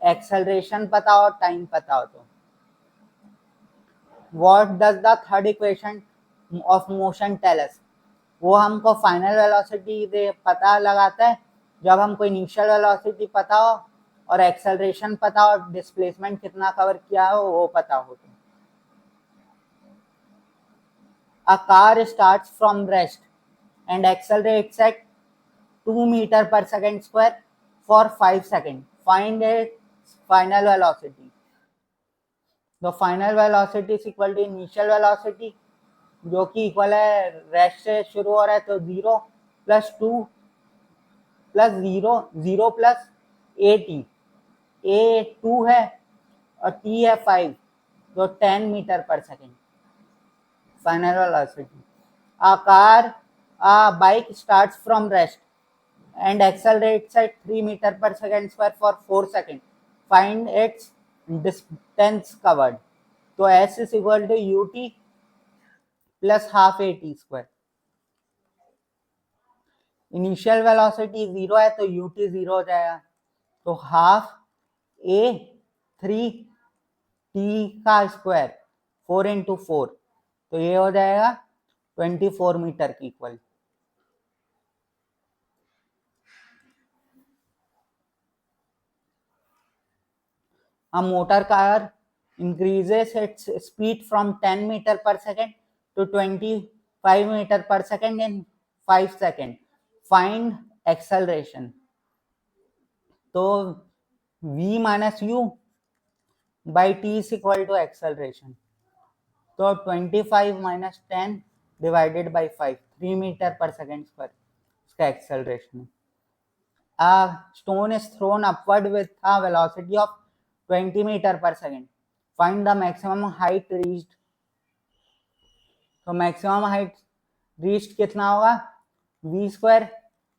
एक्सेलरेशन पता हो, टाइम पता हो। तो What does the third equation of motion tell us? वो हमको फाइनल वेलोसिटी पता लगाता है जब हमको इनिशियल वेलोसिटी पता हो और एक्सेलरेशन पता हो, डिस्प्लेसमेंट कितना कवर किया हो वो पता हो। तो A car starts from rest and accelerates at 2 meter per second square for 5 seconds. Find its final velocity. तो final velocity is equal to initial velocity जो कि इक्वल है रेस्ट से शुरू हो रहा है तो 0 plus 2 plus 0 plus a t, a 2 है और टी है 5, तो 10 metre per second final velocity. A bike starts from rest and accelerates at 3 meter per second square for 4 seconds. Find its distance covered. तो s is equal to ut plus half at square। Initial velocity 0 है तो ut 0 हो जाएगा, तो half a 3 t का square 4 into 4, तो ये हो जाएगा 24 मीटर के equal. A motor car increases its speed from 10 meter per second to 25 meter per second in 5 seconds. Find acceleration. तो v minus u by t is equal to acceleration. तो 25 minus 10 divided by 5, 3 meter per second square इसका acceleration है. A stone is thrown upward with a velocity of 20 meter per second. Find the maximum height reached. तो maximum height reached कितना होगा? v square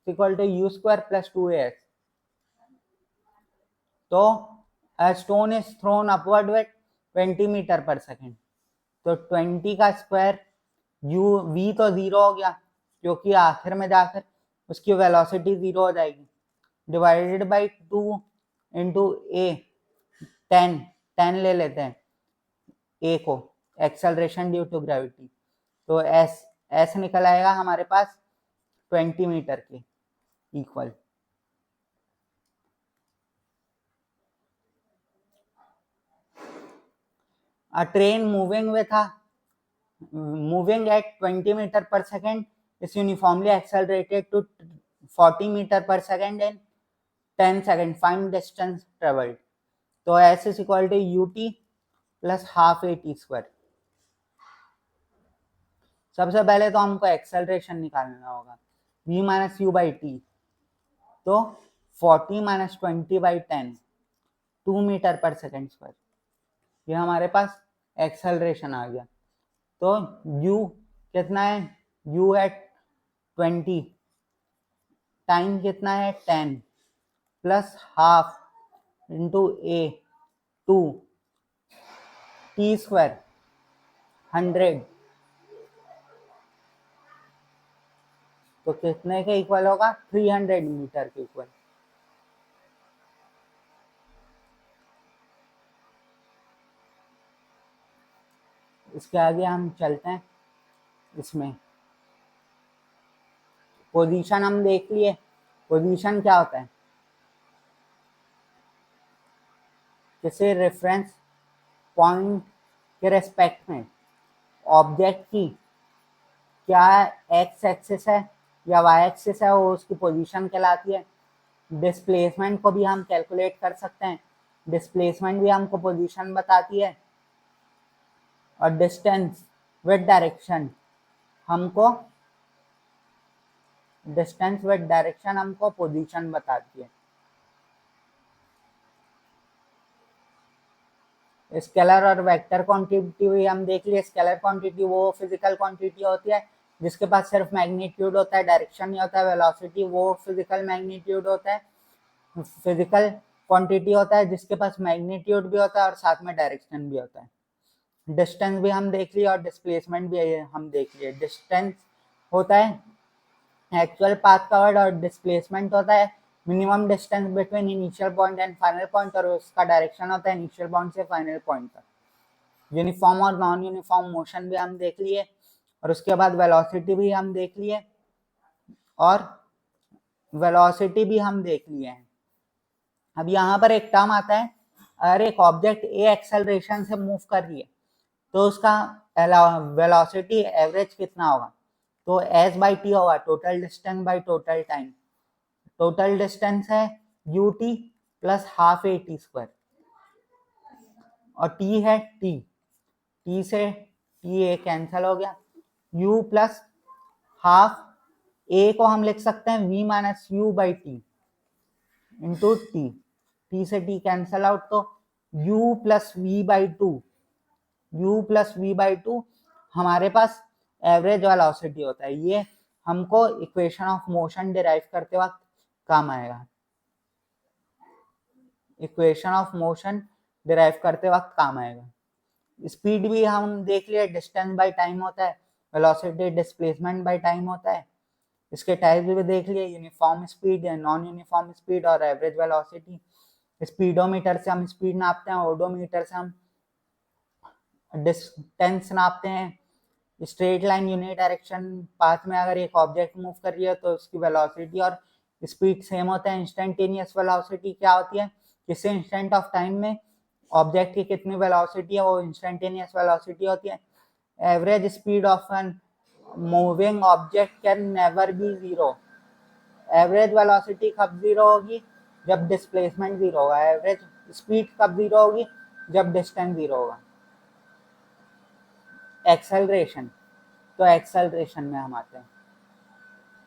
equal to u square plus 2as. तो a stone is thrown upward with 20 meter per second. तो 20 का square u v तो 0 हो गया क्योंकि आखिर में जाकर उसकी वेलोसिटी 0 हो जाएगी, डिवाइडेड बाई 2 इंटू ए 10 ले लेते हैं ए को, एक्सेलरेशन ड्यू टू ग्रेविटी। तो एस निकल आएगा हमारे पास 20 मीटर के equal. A train moving at 20 meter per second is uniformly accelerated to 40 meter per second in 10 seconds. Find distance traveled. तो s is equal to ut plus half at square। सबसे पहले तो हमको acceleration निकालना होगा, v minus you by t. तो 40 minus 20 by 10, 2 metre per second square, ये हमारे पास एक्सेलरेशन आ गया। तो u कितना है? u है 20, टाइम कितना है 10 प्लस हाफ इंटू ए 2, टी स्क्वायर 100, तो कितने के इक्वल होगा? 300 मीटर के इक्वल। इसके आगे हम चलते हैं। इसमें पोजीशन हम देख लिए। पोजीशन क्या होता है? जैसे रेफरेंस पॉइंट के रेस्पेक्ट में ऑब्जेक्ट की क्या एक्स एक्सिस है या वाई एक्सिस है, वो उसकी पोजीशन कहलाती है। डिस्प्लेसमेंट को भी हम कैलकुलेट कर सकते हैं, डिस्प्लेसमेंट भी हमको पोजीशन बताती है। और डिस्टेंस विद डायरेक्शन हमको पोजीशन बताती है। स्केलर और वेक्टर क्वांटिटी भी हम देख लिए। स्केलर क्वांटिटी वो फिजिकल क्वांटिटी होती है जिसके पास सिर्फ मैग्नीट्यूड होता है, डायरेक्शन नहीं होता है। वेलोसिटी वो फिजिकल मैग्नीट्यूड होता है, फिजिकल क्वांटिटी होता है जिसके पास मैग्नीट्यूड भी होता है और साथ में डायरेक्शन भी होता है। डिस्टेंस भी हम देख लिए और डिस्प्लेसमेंट भी हम देख लिए। डिस्टेंस होता है एक्चुअल पाथ कवर्ड और डिस्प्लेसमेंट होता है minimum distance between initial point and final point, और उसका डायरेक्शन होता है इनिशियल पॉइंट से फाइनल पॉइंट तक। यूनिफॉर्म और नॉन यूनिफॉर्म मोशन भी हम देख लिए, और उसके बाद वेलोसिटी भी हम देख लिए हैं। अब यहाँ पर एक टर्म आता है, अगर एक ऑब्जेक्ट ए एक्सेलरेशन से मूव कर रही है तो उसका वेलोसिटी एवरेज कितना होगा? तो s बाई टी होगा, total distance by total time. Total distance है ut plus half a t square, और t है t से t ए कैंसिल हो गया। u प्लस हाफ a को हम लिख सकते हैं v minus you by T into T, t से t कैंसिल आउट, तो u plus we by two हमारे पास एवरेज वेलोसिटी होता है। ये हमको इक्वेशन ऑफ मोशन डिराइव करते वक्त काम आएगा। स्पीड भी हम देख लिए, डिस्टेंस बाय टाइम होता है, वेलोसिटी डिस्प्लेसमेंट बाय टाइम होता है। इसके टाइप्स भी देख लिए, uniform speed, non uniform speed और एवरेज वेलोसिटी। स्पीडोमीटर से हम स्पीड नापते हैं, ओडोमीटर से हम डिस्टेंस नापते हैं, straight line unit direction path में अगर एक ऑब्जेक्ट मूव कर रही है तो उसकी वेलोसिटी और स्पीड सेम होता है। इंस्टेंटेनियस वेलोसिटी क्या होती है, किसी इंस्टेंट ऑफ टाइम में ऑब्जेक्ट की कितनी वेलोसिटी है वो इंस्टेंटेनियस वेलोसिटी होती है। Average speed of an moving object can never be zero. Average velocity कब जीरो होगी, जब डिस्प्लेसमेंट जीरो होगा। एवरेज स्पीड कब जीरो होगी, जब डिस्टेंस जीरो होगा। एक्सेलरेशन, तो एक्सेलरेशन में हम आते हैं।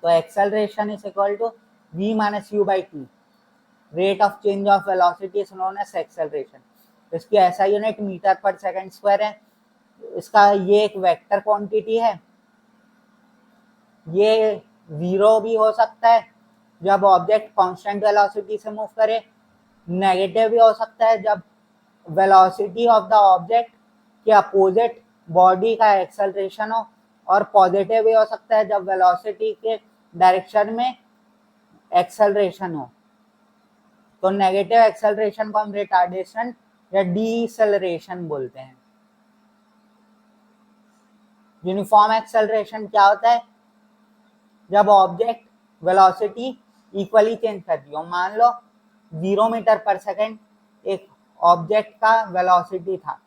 तो acceleration is equal to v minus you by T. Rate of change of velocity is known as acceleration. इसकी ऐसा यूनिट मीटर पर सेकंड स्क्वायर है। इसका ये एक वेक्टर क्वांटिटी है। ये जीरो भी हो सकता है जब ऑब्जेक्ट कांस्टेंट वेलोसिटी से मूव करे, नेगेटिव भी हो सकता है जब वेलोसिटी ऑफ द ऑब्जेक्ट के अपोजिट बॉडी का एक्सेलरेशन हो, और पॉजिटिव भी हो सकता है जब वेलोसिटी के डायरेक्शन में एक्सेलरेशन हो। तो नेगेटिव एक्सेलरेशन को हम रिटार्डेशन या डीसेलरेशन बोलते हैं। यूनिफॉर्म एक्सेलरेशन क्या होता है, जब ऑब्जेक्ट वेलोसिटी इक्वली चेंज करती हो। मान लो 0 मीटर पर सेकेंड एक ऑब्जेक्ट का वेलोसिटी था,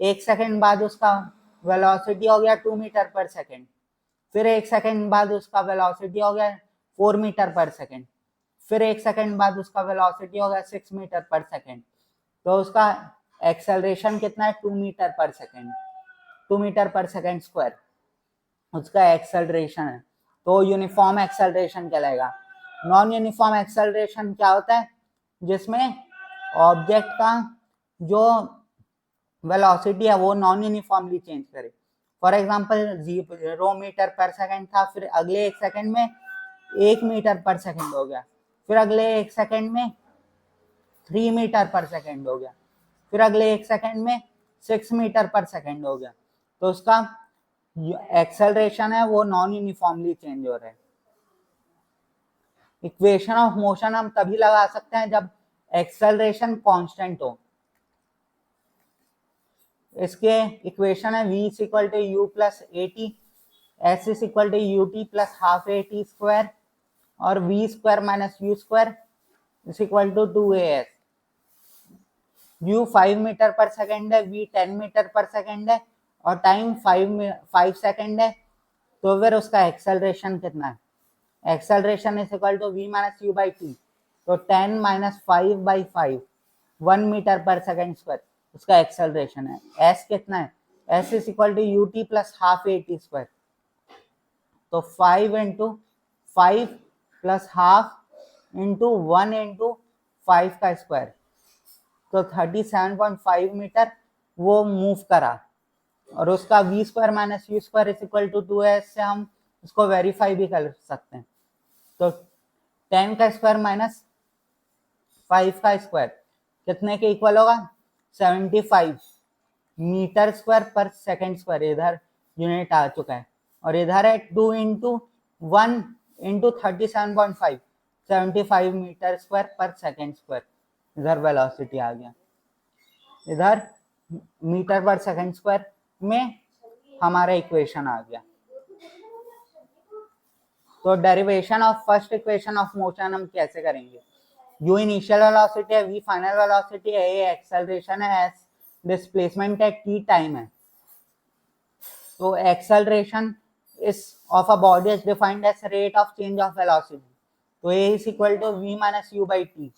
1 सेकेंड बाद उसका वेलोसिटी हो गया 2 मीटर पर सेकेंड, फिर 1 सेकेंड बाद उसका वेलोसिटी हो गया 4 मीटर पर सेकेंड, फिर 1 सेकेंड बाद उसका वेलोसिटी हो गया 6 मीटर पर सेकेंड। तो उसका एक्सेलरेशन कितना है, 2 metre per second, 2 metre per second square उसका एक्सेलरेशन है। तो यूनिफॉर्म एक्सेलरेशन कहलाएगा। नॉन यूनिफॉर्म एक्सेलरेशन क्या होता है, जिसमें ऑब्जेक्ट का जो वेलोसिटी है वो नॉन यूनिफॉर्मली चेंज करे। फॉर एग्जांपल 0 मीटर पर सेकंड था, फिर अगले 1 सेकंड में 1 मीटर पर सेकंड हो गया, फिर अगले 1 सेकंड में 3 मीटर पर सेकंड हो गया, फिर अगले 1 सेकंड में 6 मीटर पर सेकंड हो गया। तो उसका एक्सेलरेशन है वो नॉन यूनिफॉर्मली चेंज हो रहा है। इक्वेशन ऑफ मोशन हम तभी लगा सकते हैं जब एक्सेलरेशन कांस्टेंट हो। इसके इक्वेशन है v is equal to u plus a t, s is equal to u t plus half a t square, और v square minus u square is equal to 2as। u 5 metre per second है, v 10 metre per second है, और time 5 second है। तो फिर उसका acceleration कितना है, acceleration is equal to v minus you by t. तो 10 माइनस 5 बाई 5, 1 मीटर पर सेकेंड स्क्वायर उसका एक्सेलरेशन है। s कितना है, s is equal to u t plus half a t square. तो 5 into 5 plus half into 1 into 5 का square, तो 37.5 मीटर वो मूव करा। और उसका v square minus u square is equal to 2s से हम इसको वेरीफाई भी कर सकते हैं। तो 10 का स्क्वायर माइनस 5 का स्क्वायर कितने के इक्वल होगा, 75 मीटर स्क्वायर पर सेकेंड स्क्वायर। इधर यूनिट आ चुका है, और इधर है 2 इंटू 1 इंटू 37.5, 75 मीटर स्क्वायर पर सेकेंड स्क्वायर। इधर वेलोसिटी आ गया, इधर मीटर पर सेकेंड स्क्वायर में हमारा इक्वेशन आ गया। तो derivation of first equation of motion हम कैसे करेंगे, u इनिशियल वेलोसिटी है, v फाइनल वेलोसिटी है, a एक्सेलरेशन है, s डिस्प्लेसमेंट है, t टाइम है। तो acceleration is of a body is defined as rate of change of velocity. तो a is equal to v minus you by t.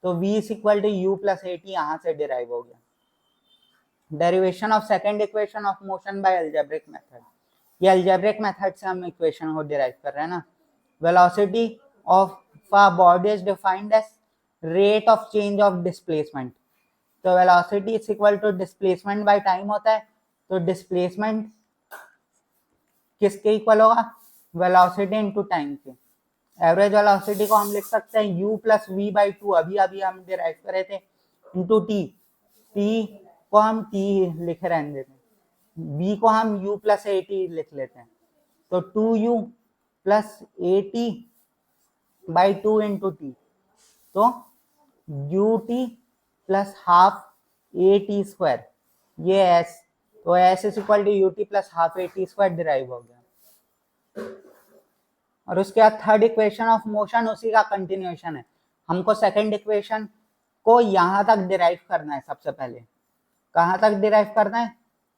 तो v is equal to u plus a t यहाँ से derive हो गया। Derivation of second equation of motion by algebraic method. ये algebraic method से हम equation को डिराइव कर रहे हैं ना। Velocity of a body is defined as rate of change of displacement. तो velocity is equal to displacement by time होता है। तो डिस्प्लेसमेंट किसके इक्वल होगा, वेलोसिटी इनटू टाइम के। एवरेज वेलोसिटी को हम लिख सकते हैं u plus we by two, अभी अभी हम डिराइव करे थे, इंटू टी। टी को हम t लिखे रहने देते हैं, v को हम u प्लस ए टी लिख लेते हैं। तो 2u plus a t by 2 into t. तो u t plus half a t square, ये s तो s is equal to u t plus half a t square derive हो गया। और उसके बाद थर्ड इक्वेशन ऑफ मोशन उसी का कंटिन्यूएशन है। हमको सेकंड इक्वेशन को यहाँ तक डिराइव करना है। सबसे पहले कहाँ तक डिराइव करना है?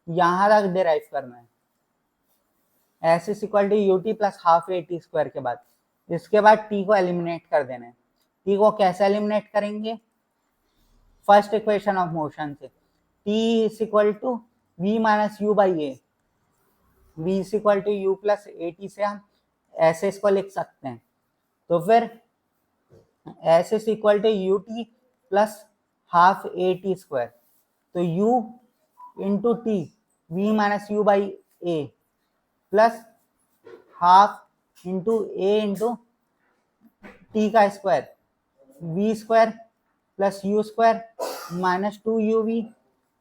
यहाँ तक डिराइव करना है। S is equal to u t plus half a t square के बाद, इसके बाद टी को एलिमिनेट कर देना है। टी को कैसे एलिमिनेट करेंगे? फर्स्ट इक्वेशन ऑफ मोशन से, t is equal to v minus you by a, v is equal to u plus a t से हम ऐसे इसको लिख सकते हैं। तो फिर s is equal to u t plus half a t square, तो u into t v minus you by a plus half into a into t का square, v square plus u square minus 2uv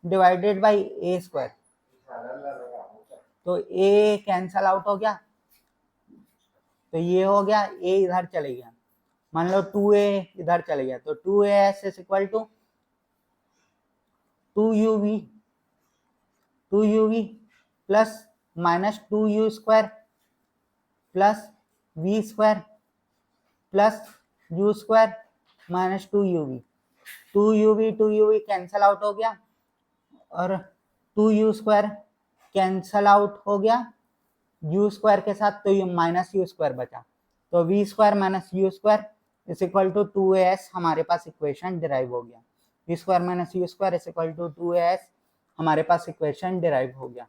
divided by A square. तो ए cancel out हो गया, तो ये हो गया, ए इधर चले गया, मान लो 2a इधर चले गया, तो 2as is equal to 2uv plus minus 2u square plus v square plus u square minus 2uv cancel out हो गया और 2u स्क्वायर कैंसल आउट हो गया u स्क्वायर के साथ, तो ये माइनस u स्क्वायर बचा, तो v square minus u square is equal to 2as हमारे पास इक्वेशन डिराइव हो गया। v square minus u square is equal to 2as हमारे पास इक्वेशन डिराइव हो गया।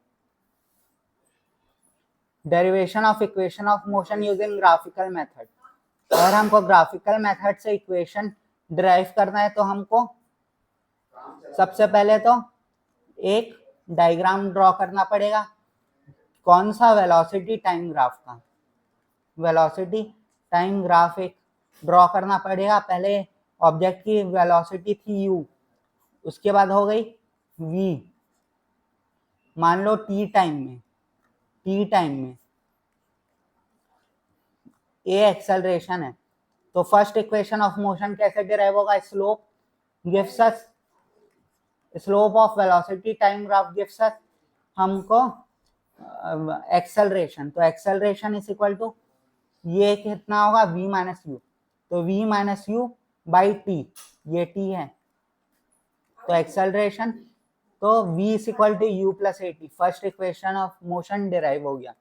Derivation of equation of motion using graphical method. अगर हमको ग्राफिकल मेथड से इक्वेशन डिराइव करना है तो हमको सबसे पहले तो एक डायग्राम ड्रॉ करना पड़ेगा। कौन सा? वेलोसिटी टाइम ग्राफ का। वेलोसिटी टाइम ग्राफ एक ड्रॉ करना पड़ेगा। पहले ऑब्जेक्ट की वेलोसिटी थी u, उसके बाद हो गई v, मान लो t टाइम में a एक्सेलरेशन है। तो फर्स्ट इक्वेशन ऑफ मोशन कैसे डिराइव होगा? Slope gives us, slope of velocity time graph gives अस हमको एक्सेलरेशन, तो एक्सेलरेशन इज इक्वल टू ये कितना होगा? v माइनस यू, तो v minus you by t, ये t है, तो एक्सेलरेशन, तो v is equal to u plus a t. First equation of motion derive हो गया।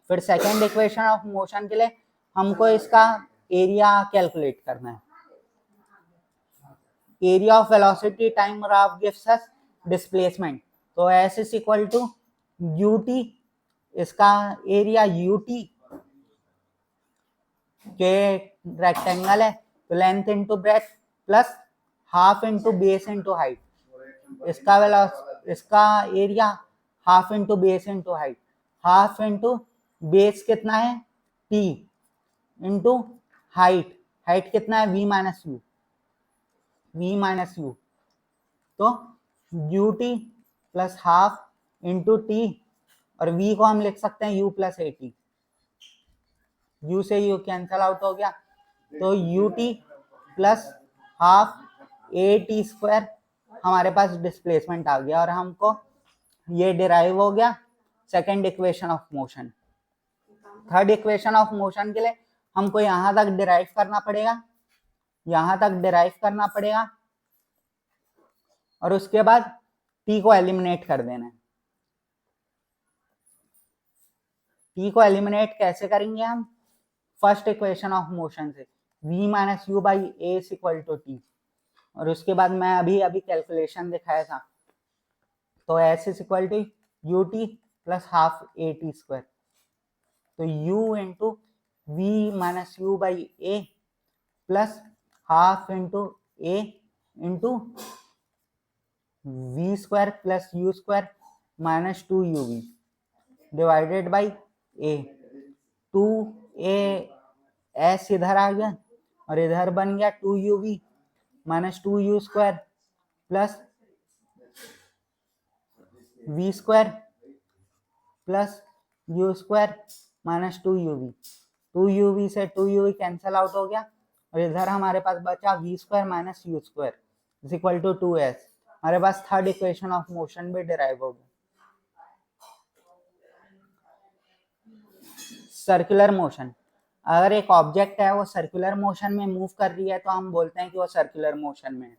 फिर सेकेंड इक्वेशन ऑफ मोशन के लिए हमको इसका एरिया कैलकुलेट करना है। Area of velocity time graph gives us displacement, तो s is equal to ut, इसका एरिया ut के रेक्टेंगल है, तो length into breadth plus half into base into height, इसका area half into base into height, half into base कितना है? t into height, height कितना है? v माइनस यू, तो ut plus half into t, और v को हम लिख सकते हैं u plus a T, u से u कैंसल आउट हो गया, तो ut plus half a t square हमारे पास डिस्प्लेसमेंट आ गया, और हमको ये डिराइव हो गया second equation of motion. Third equation of motion के लिए हमको यहां तक डिराइव करना पड़ेगा, और उसके बाद t को एलिमिनेट कर देना है। t को एलिमिनेट कैसे करेंगे हम? फर्स्ट इक्वेशन ऑफ मोशन से, v minus you by a is equal to t, और उसके बाद मैं अभी कैलकुलेशन दिखाया था, तो s is equal to u t plus half a t square, तो u into v minus you by a plus half into a into v square plus u square minus 2uv divided by a, 2as इधर आ गया और इधर बन गया 2uv minus 2u square plus v square plus u square minus 2uv से 2uv cancel out हो गया, और इधर हमारे पास बचा v square minus u square is equal to 2s, हमारे पास थर्ड इक्वेशन ऑफ मोशन भी डिराइव होगी। सर्कुलर मोशन, अगर एक ऑब्जेक्ट है वो सर्कुलर मोशन में मूव कर रही है तो हम बोलते हैं कि वो सर्कुलर मोशन में है,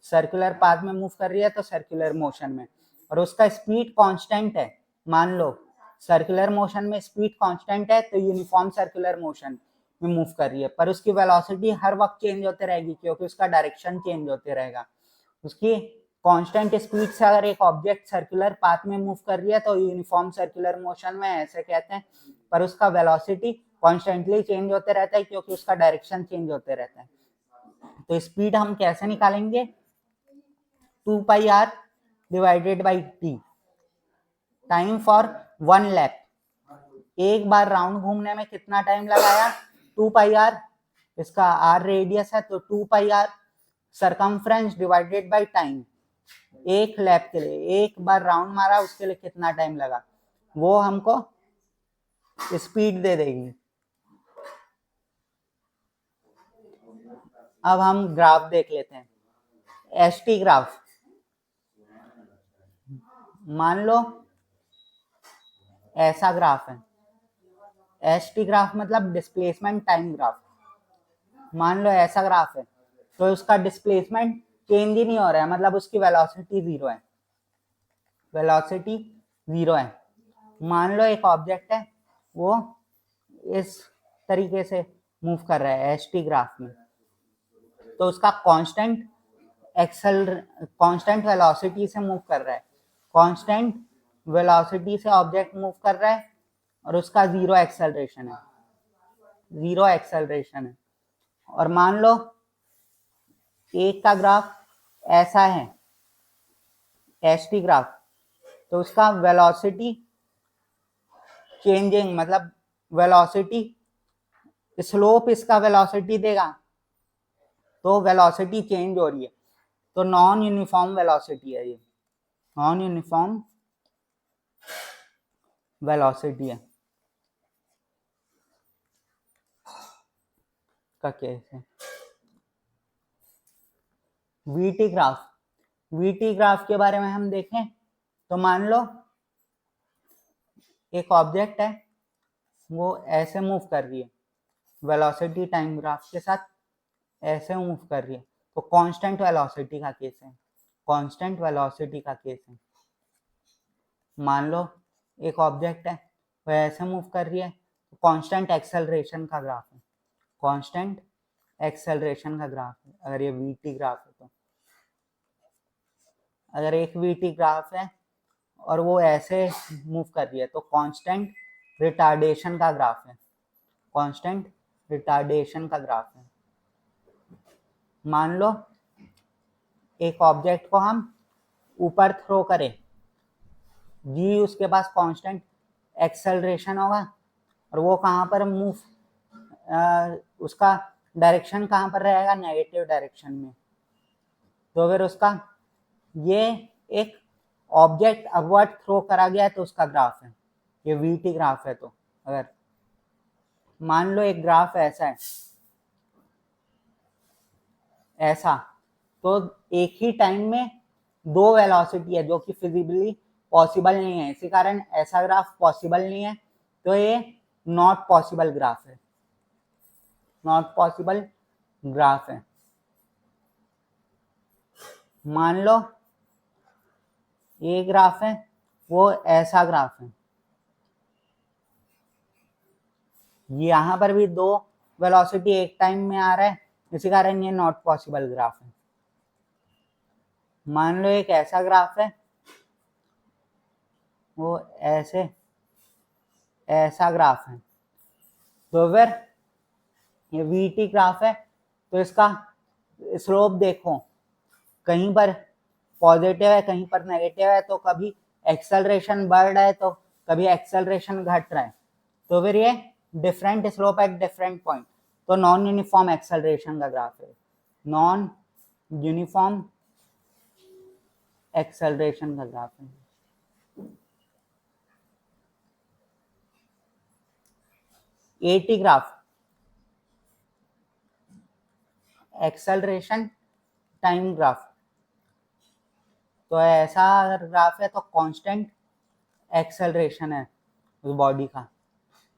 सर्कुलर पाथ में मूव कर रही है तो सर्कुलर मोशन में, और उसका स्पीड कांस्टेंट है। मान लो सर्कुलर मोशन में स्पीड कांस्टेंट है तो यूनिफॉर्म सर्कुलर मोशन में मूव कर रही है, पर उसकी वेलोसिटी हर वक्त चेंज होते रहेगी क्योंकि उसका डायरेक्शन चेंज होते रहेगा। उसकी कांस्टेंट स्पीड से अगर एक ऑब्जेक्ट सर्कुलर पाथ में मूव कर रही है तो यूनिफॉर्म सर्कुलर मोशन में ऐसे कहते हैं, पर उसका वेलोसिटी कॉन्स्टेंटली चेंज होते रहता है क्योंकि उसका डायरेक्शन चेंज होते रहता है। तो स्पीड हम कैसे निकालेंगे, 2πr divided by T, time for 1 lap, एक बार राउंड घूमने में कितना टाइम लगाया, 2πr, इसका r रेडियस है तो 2πr circumference divided by time, एक लैप के लिए एक बार राउंड मारा उसके लिए कितना टाइम लगा, वो हमको स्पीड दे देगी। अब हम ग्राफ देख लेते हैं, एसटी ग्राफ। मान लो ऐसा ग्राफ है, एसटी ग्राफ मतलब डिस्प्लेसमेंट टाइम ग्राफ। मान लो ऐसा ग्राफ है तो उसका डिस्प्लेसमेंट चेंज ही नहीं हो रहा है, मतलब उसकी वेलोसिटी जीरो है, वेलोसिटी जीरो है। मान लो एक ऑब्जेक्ट है वो इस तरीके से मूव कर रहा है एसटी ग्राफ में, तो उसका कांस्टेंट वेलोसिटी से मूव कर रहा है, कांस्टेंट वेलोसिटी से ऑब्जेक्ट मूव कर रहा है और उसका जीरो एक्सेलरेशन है, जीरो एक्सेलरेशन है। और मान लो एक का ग्राफ ऐसा है एसटी ग्राफ, तो उसका वेलोसिटी चेंजिंग, मतलब वेलोसिटी स्लोप इसका वेलोसिटी देगा तो वेलोसिटी चेंज हो रही है, तो नॉन यूनिफॉर्म वेलोसिटी है, ये नॉन यूनिफॉर्म वेलोसिटी है का केस है। वीटी ग्राफ, वीटी ग्राफ के बारे में हम देखें तो मान लो एक ऑब्जेक्ट है वो ऐसे मूव कर रही है वेलोसिटी टाइम ग्राफ के साथ, ऐसे मूव कर रही है, तो कांस्टेंट वेलोसिटी का केस है, कांस्टेंट वेलोसिटी का केस है। मान लो एक ऑब्जेक्ट है वो ऐसे मूव कर रही है तो कांस्टेंट एक्सेलरेशन का ग्राफ है, कांस्टेंट एक्सेलरेशन का ग्राफ है अगर ये वीटी ग्राफ है तो। अगर एक वीटी ग्राफ है और वो ऐसे मूव कर रही है तो कांस्टेंट रिटार्डेशन का ग्राफ है, कांस्टेंट रिटार्डेशन का ग्राफ है। मान लो एक ऑब्जेक्ट को हम ऊपर थ्रो करें, जी उसके पास कांस्टेंट एक्सेलरेशन होगा और वो कहाँ पर मूव, उसका डायरेक्शन कहाँ पर रहेगा, नेगेटिव डायरेक्शन में, तो अगर उसका ये एक ऑब्जेक्ट अपवर्ड थ्रो करा गया है तो उसका ग्राफ है, ये वीटी ग्राफ है। तो अगर मान लो एक ग्राफ ऐसा है, ऐसा, तो एक ही टाइम में दो वेलोसिटी है जो कि फिजिबली पॉसिबल नहीं है, इसी कारण ऐसा ग्राफ पॉसिबल नहीं है, तो ये नॉट पॉसिबल ग्राफ है, नॉट पॉसिबल ग्राफ है। मान लो ये ग्राफ है वो ऐसा ग्राफ है, यहाँ पर भी दो वेलोसिटी एक टाइम में आ रहा है, इसी कारण ये नॉट पॉसिबल ग्राफ है। मान लो एक ऐसा ग्राफ है वो ऐसे ऐसा ग्राफ है, तो फिर ये वीटी ग्राफ है तो इसका स्लोप देखो, कहीं पर पॉजिटिव है कहीं पर नेगेटिव है, तो कभी एक्सेलरेशन बढ़ रहा है तो कभी एक्सेलरेशन घट रहा है, तो फिर ये different slope at different point, तो नॉन यूनिफॉर्म एक्सेलरेशन का ग्राफ है, नॉन यूनिफॉर्म एक्सेलरेशन का ग्राफ है। Eighty graph, acceleration time graph, तो ऐसा अगर ग्राफ है तो कांस्टेंट एक्सेलरेशन है उस बॉडी का।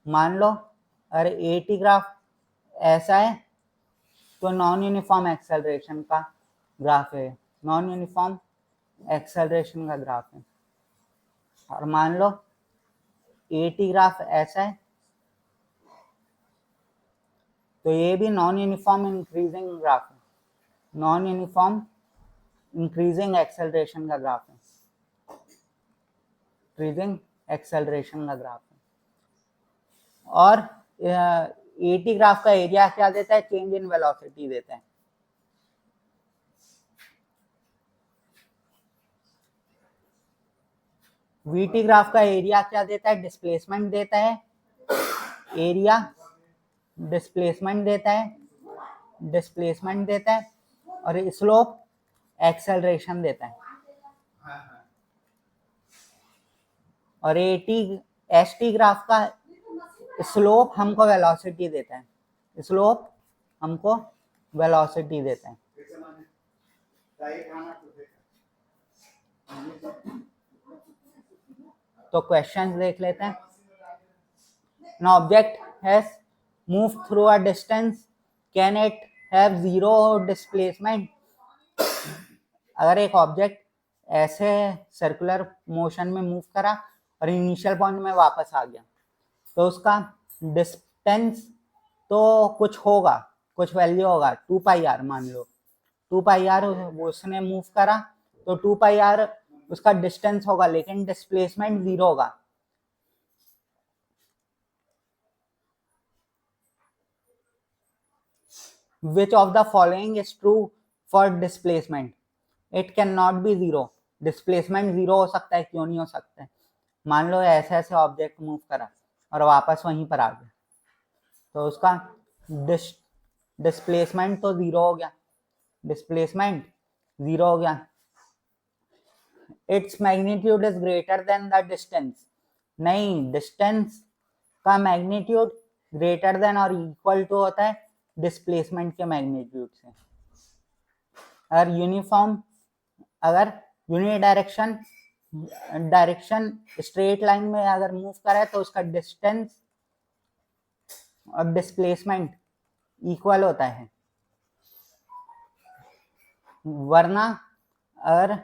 मान लो अगर एटी ग्राफ ऐसा है तो नॉन यूनिफॉर्म एक्सेलरेशन का ग्राफ है, नॉन यूनिफॉर्म एक्सेलरेशन का ग्राफ है। और मान लो एटी ग्राफ ऐसा है तो ये भी नॉन यूनिफॉर्म इंक्रीजिंग ग्राफ है, नॉन यूनिफॉर्म इंक्रीजिंग एक्सेलरेशन का ग्राफ है, इंक्रीजिंग एक्सेलरेशन का ग्राफ है। और एटी ग्राफ का एरिया क्या देता है, चेंज इन वेलोसिटी देता है। वीटी ग्राफ का एरिया क्या देता है, डिस्प्लेसमेंट देता है, एरिया डिस्प्लेसमेंट देता है, डिस्प्लेसमेंट देता है, और स्लोप एक्सेलरेशन देता है। और एसटी ग्राफ का स्लोप हमको वेलोसिटी देता है, स्लोप हमको वेलोसिटी देता है। तो क्वेश्चन देख लेते हैं। An object has moved through a distance, can it have zero displacement? अगर एक ऑब्जेक्ट ऐसे सर्कुलर मोशन में मूव करा और इनिशियल पॉइंट में वापस आ गया तो उसका डिस्टेंस तो कुछ होगा, कुछ वैल्यू होगा, 2 पाई आर मान लो, 2 पाई आर उसने मूव करा तो 2 पाई आर उसका डिस्टेंस होगा, लेकिन डिस्प्लेसमेंट 0 होगा। Which of the following is true for displacement? It cannot be zero. Displacement 0 हो सकता है, क्यों नहीं हो सकता है? मान लो ऐसे ऐसे ऑब्जेक्ट मूव करा और वापस वहीं पर आ गया तो उसका डिस्प्लेसमेंट तो 0 हो गया, डिस्प्लेसमेंट 0 हो गया। Its magnitude is greater then the distance, नहीं, डिस्टेंस का मैग्नीट्यूड ग्रेटर देन और इक्वल टू होता है डिस्प्लेसमेंट के मैग्नीट्यूड से। अगर डायरेक्शन स्ट्रेट लाइन में अगर मूव करे तो उसका डिस्टेंस और डिस्प्लेसमेंट इक्वल होता है, वरना अगर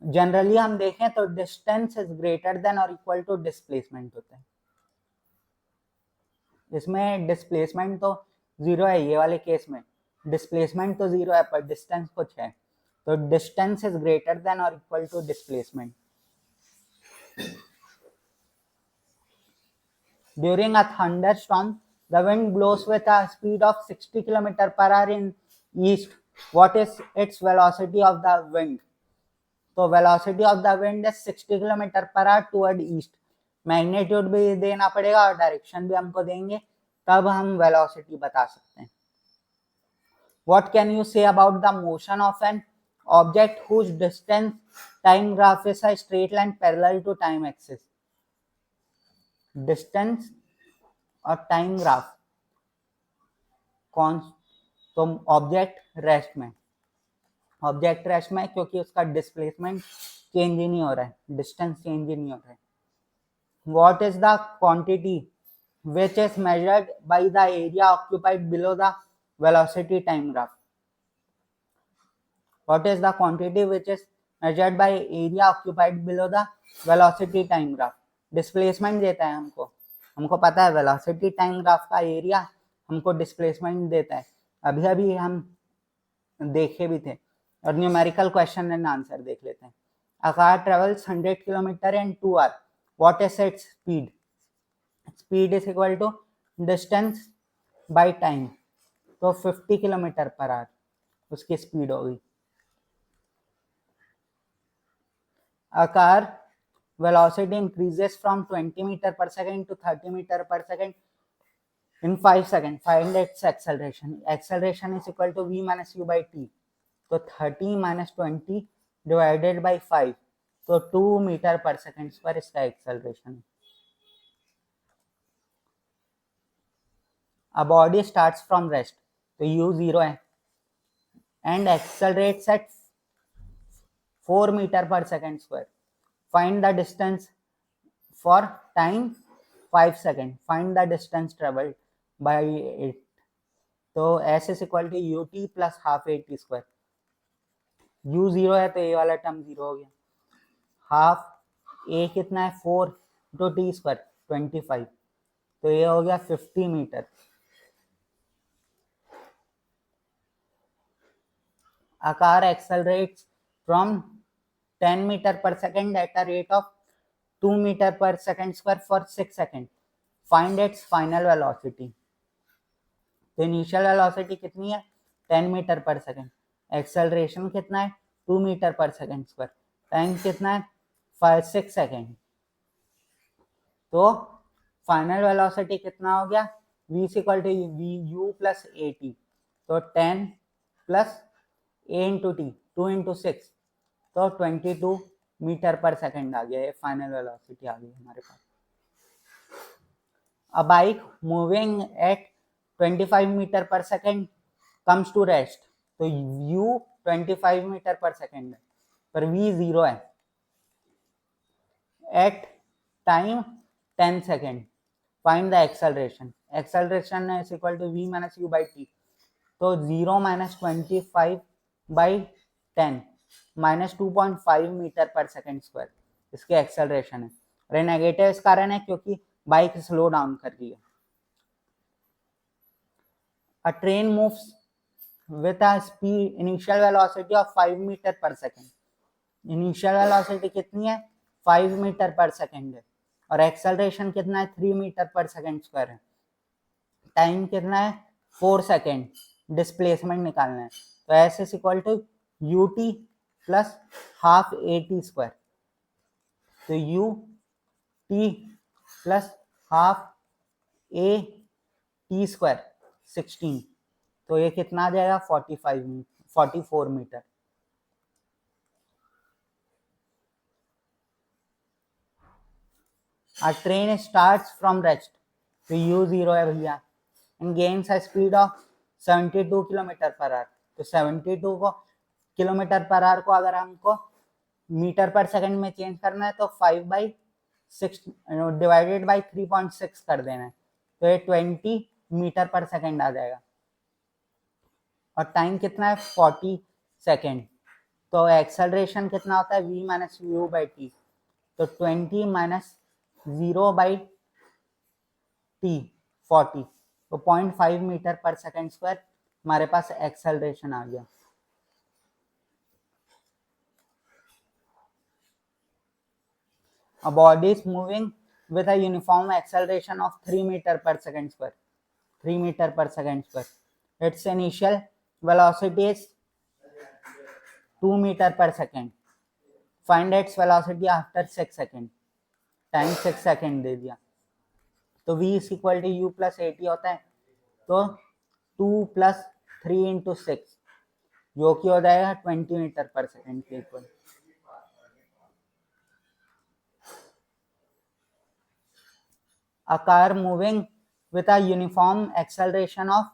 जनरली हम देखें तो डिस्टेंस इज ग्रेटर देन और इक्वल टू डिस्प्लेसमेंट होता है। इसमें डिस्प्लेसमेंट तो 0 है, ये वाले केस में डिस्प्लेसमेंट तो 0 है पर डिस्टेंस कुछ है, तो डिस्टेंस इज ग्रेटर देन और equal to displacement. During a thunderstorm, the wind blows with a speed of 60 km per hour in east. What is its velocity of the wind? तो velocity of the wind is 60 km per hour toward east. Magnitude भी देना पड़ेगा और direction भी हमको देंगे, तब हम वेलोसिटी बता सकते हैं। What can you say about the motion of an object whose distance time graph is a straight line parallel to time axis? Distance और टाइम ग्राफ कौन, तो ऑब्जेक्ट रेस्ट में, ऑब्जेक्ट रेस्ट में क्योंकि उसका डिस्प्लेसमेंट चेंज ही नहीं हो रहा है, डिस्टेंस चेंज ही नहीं हो रहा है। What is the quantity which is measured by the area occupied below the velocity time graph? What is the quantity which is measured by area occupied below the velocity time graph? Displacement देता है हमको, हमको पता है velocity time graph का area हमको displacement देता है, अभी अभी हम देखे भी थे। और न्यूमेरिकल क्वेश्चन एंड आंसर देख लेते हैं। A car travels 100 kilometre in 2 hour, what is its speed? Speed is equal to distance by time, तो 50 किलोमीटर पर आवर उसकी स्पीड होगी। A car velocity increases from 20 meter per second to 30 meter per second in 5 seconds. Find its acceleration. Acceleration is equal to v minus u by t. तो 30 minus 20 divided by 5, तो 2 metre per second पर इसका acceleration है। A body starts from rest, तो u 0 है, and accelerates at 4 metre per second square. Find the distance for time 5 second. Find the distance travelled by it. तो s is equal to u t plus half a t square. U zero है तो ए वाला term zero हो गया. Half ए कितना है 4 into T square 25. तो ये हो गया 50 metre. A car accelerates from 10 meter per second at a rate of 2 meter per second square for 6 seconds. Find its final velocity. तो इनिशियल वेलोसिटी कितनी है 10 मीटर पर सेकेंड. एक्सेलरेशन कितना है 2 metre per second square. Time कितना है 6 second. तो final velocity कितना हो गया v is equal to v u plus a t. तो 10 plus a into t 2 into 6 तो 22 मीटर पर सेकेंड आ गया. ये फाइनल वेलोसिटी आ गई हमारे पास. A bike moving at 25 metre per second comes to rest. तो u 25 मीटर पर सेकेंड है पर v 0 है. At time 10 second. Find the acceleration. Acceleration is equal to v minus u by t. तो 0 minus 25 by 10 minus 2.5 metre per second square इसके acceleration है. और negative इस कारण है क्योंकि बाइक स्लो डाउन कर रही है. A train moves with a speed initial velocity of 5 metre per second. Initial velocity कितनी है 5 मीटर पर सेकेंड है और एक्सेलरेशन कितना है 3 मीटर पर सेकेंड स्क्वायर है. टाइम कितना है 4 सेकेंड. डिस्प्लेसमेंट निकालना है. तो s is equal to u t plus half a t square. तो u t plus half a t square 16. तो ये कितना आ जाएगा 44 metre. A train starts from rest. तो u 0 है भैया and gains a speed of 72 kilometre per our. तो 72 को किलोमीटर पर आवर को अगर हमको मीटर पर सेकंड में चेंज करना है तो 5/6 डिवाइडेड बाई 3.6 कर देना है. तो ये 20 मीटर पर सेकंड आ जाएगा. और टाइम कितना है 40 सेकंड. तो एक्सेलरेशन कितना होता है v minus you by t. तो 20 माइनस 0 बाई टी 40. तो 0.5 मीटर पर सेकंड स्क्वायर हमारे पास एक्सेलरेशन आ गया. A body is moving with a uniform acceleration of 3 meter per second square. 3 meter per second square. Its initial velocity is 2 meter per second. Find its velocity after 6 seconds. Time 6 second दे दिया. तो v is equal to u plus a t होता है. तो 2 plus 3 into 6 जो कि हो जाएगा 20 मीटर पर सेकेंड के equal. A car moving with a uniform acceleration of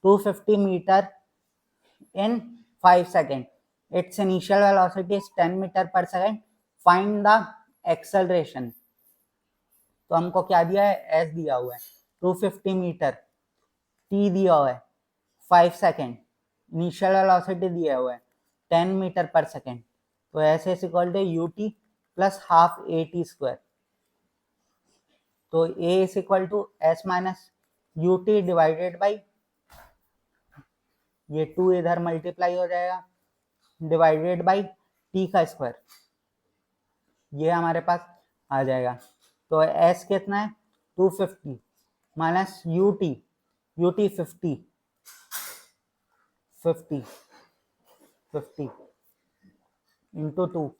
250 meter in 5 seconds. Its initial velocity is 10 meter per second. Find the acceleration. तो हमको क्या दिया है s दिया हुआ है 250 मीटर. t दिया हुआ है 5 सेकेंड. इनिशियल वेलोसिटी दिया हुआ है 10 मीटर पर सेकेंड. तो s is equal to u t plus half a t square. तो a is equal to s minus u t divided by ये 2 इधर मल्टीप्लाई हो जाएगा डिवाइडेड बाई t का स्क्वायर. ये हमारे पास आ जाएगा. तो s कितना है 250 minus u T 50 into 2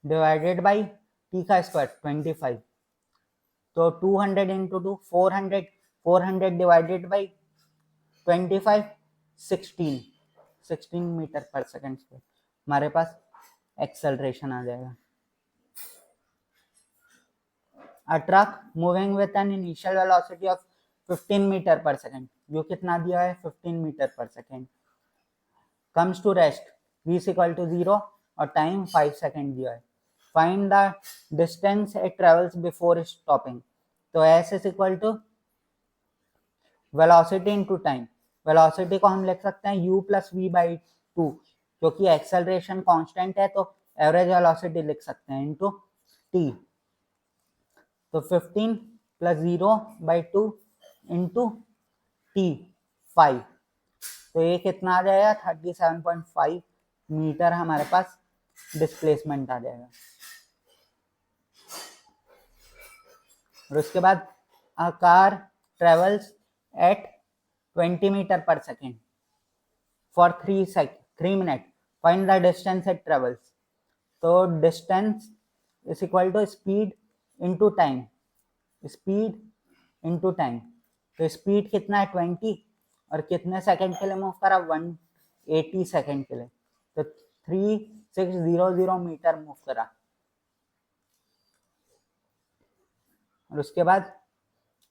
divided by t का स्क्वायर 25. तो 200 into 2 400 divided by 25 16 metre per second square हमारे पास एक्सेलरेशन आ जाएगा. A truck moving with an initial velocity of 15 metre per second. जो कितना दिया है 15 metre per second. comes to rest v is equal to 0 और time 5 second दिया है। Find the distance it travels before stopping. तो s is equal to velocity into time. Velocity को हम लिख सकते हैं u प्लस वी बाई 2, क्योंकि एक्सेलरेशन कांस्टेंट है तो एवरेज वेलोसिटी लिख सकते हैं इनटू t। तो 15 प्लस 0 बाई 2 इंटू t 5, तो ये कितना आ जाएगा 37.5 मीटर हमारे पास डिस्प्लेसमेंट आ जाएगा। और उसके बाद a car travels at 20 metre per second for 3 minute, find the distance it travels. तो distance is equal to speed into time, speed into time. तो स्पीड कितना है 20 और कितने सेकंड के लिए मूव करा 180 सेकंड के लिए, तो 3600 मीटर मूव करा। और उसके बाद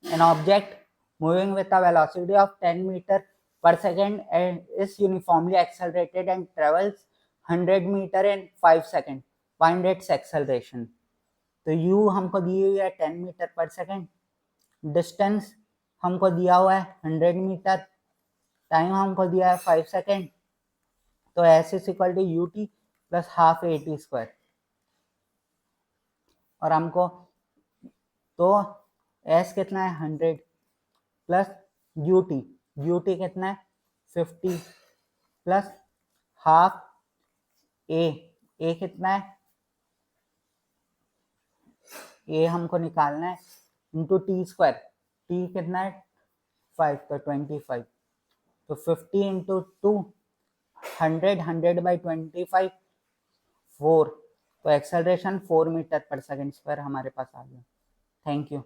an object moving with a velocity of 10 meter per second and is uniformly accelerated and travels 100 meter in 5 seconds. Find its acceleration. तो u हमको दी हुई है 10 मीटर पर सेकेंड, डिस्टेंस हमको दिया हुआ है 100 मीटर, टाइम हमको दिया है 5 सेकेंड। तो s is equal to u t plus half a t square. और हमको तो s कितना है 100 प्लस यूटी, यूटी कितना है 50 प्लस हाफ ए कितना है, ए हमको निकालना है इंटू टी स्क्वायर, टी कितना है 5 तो 25, तो 50 इंटू 2 100 बाई 25 4, तो acceleration 4 metre per second square हमारे पास आ गया। Thank you.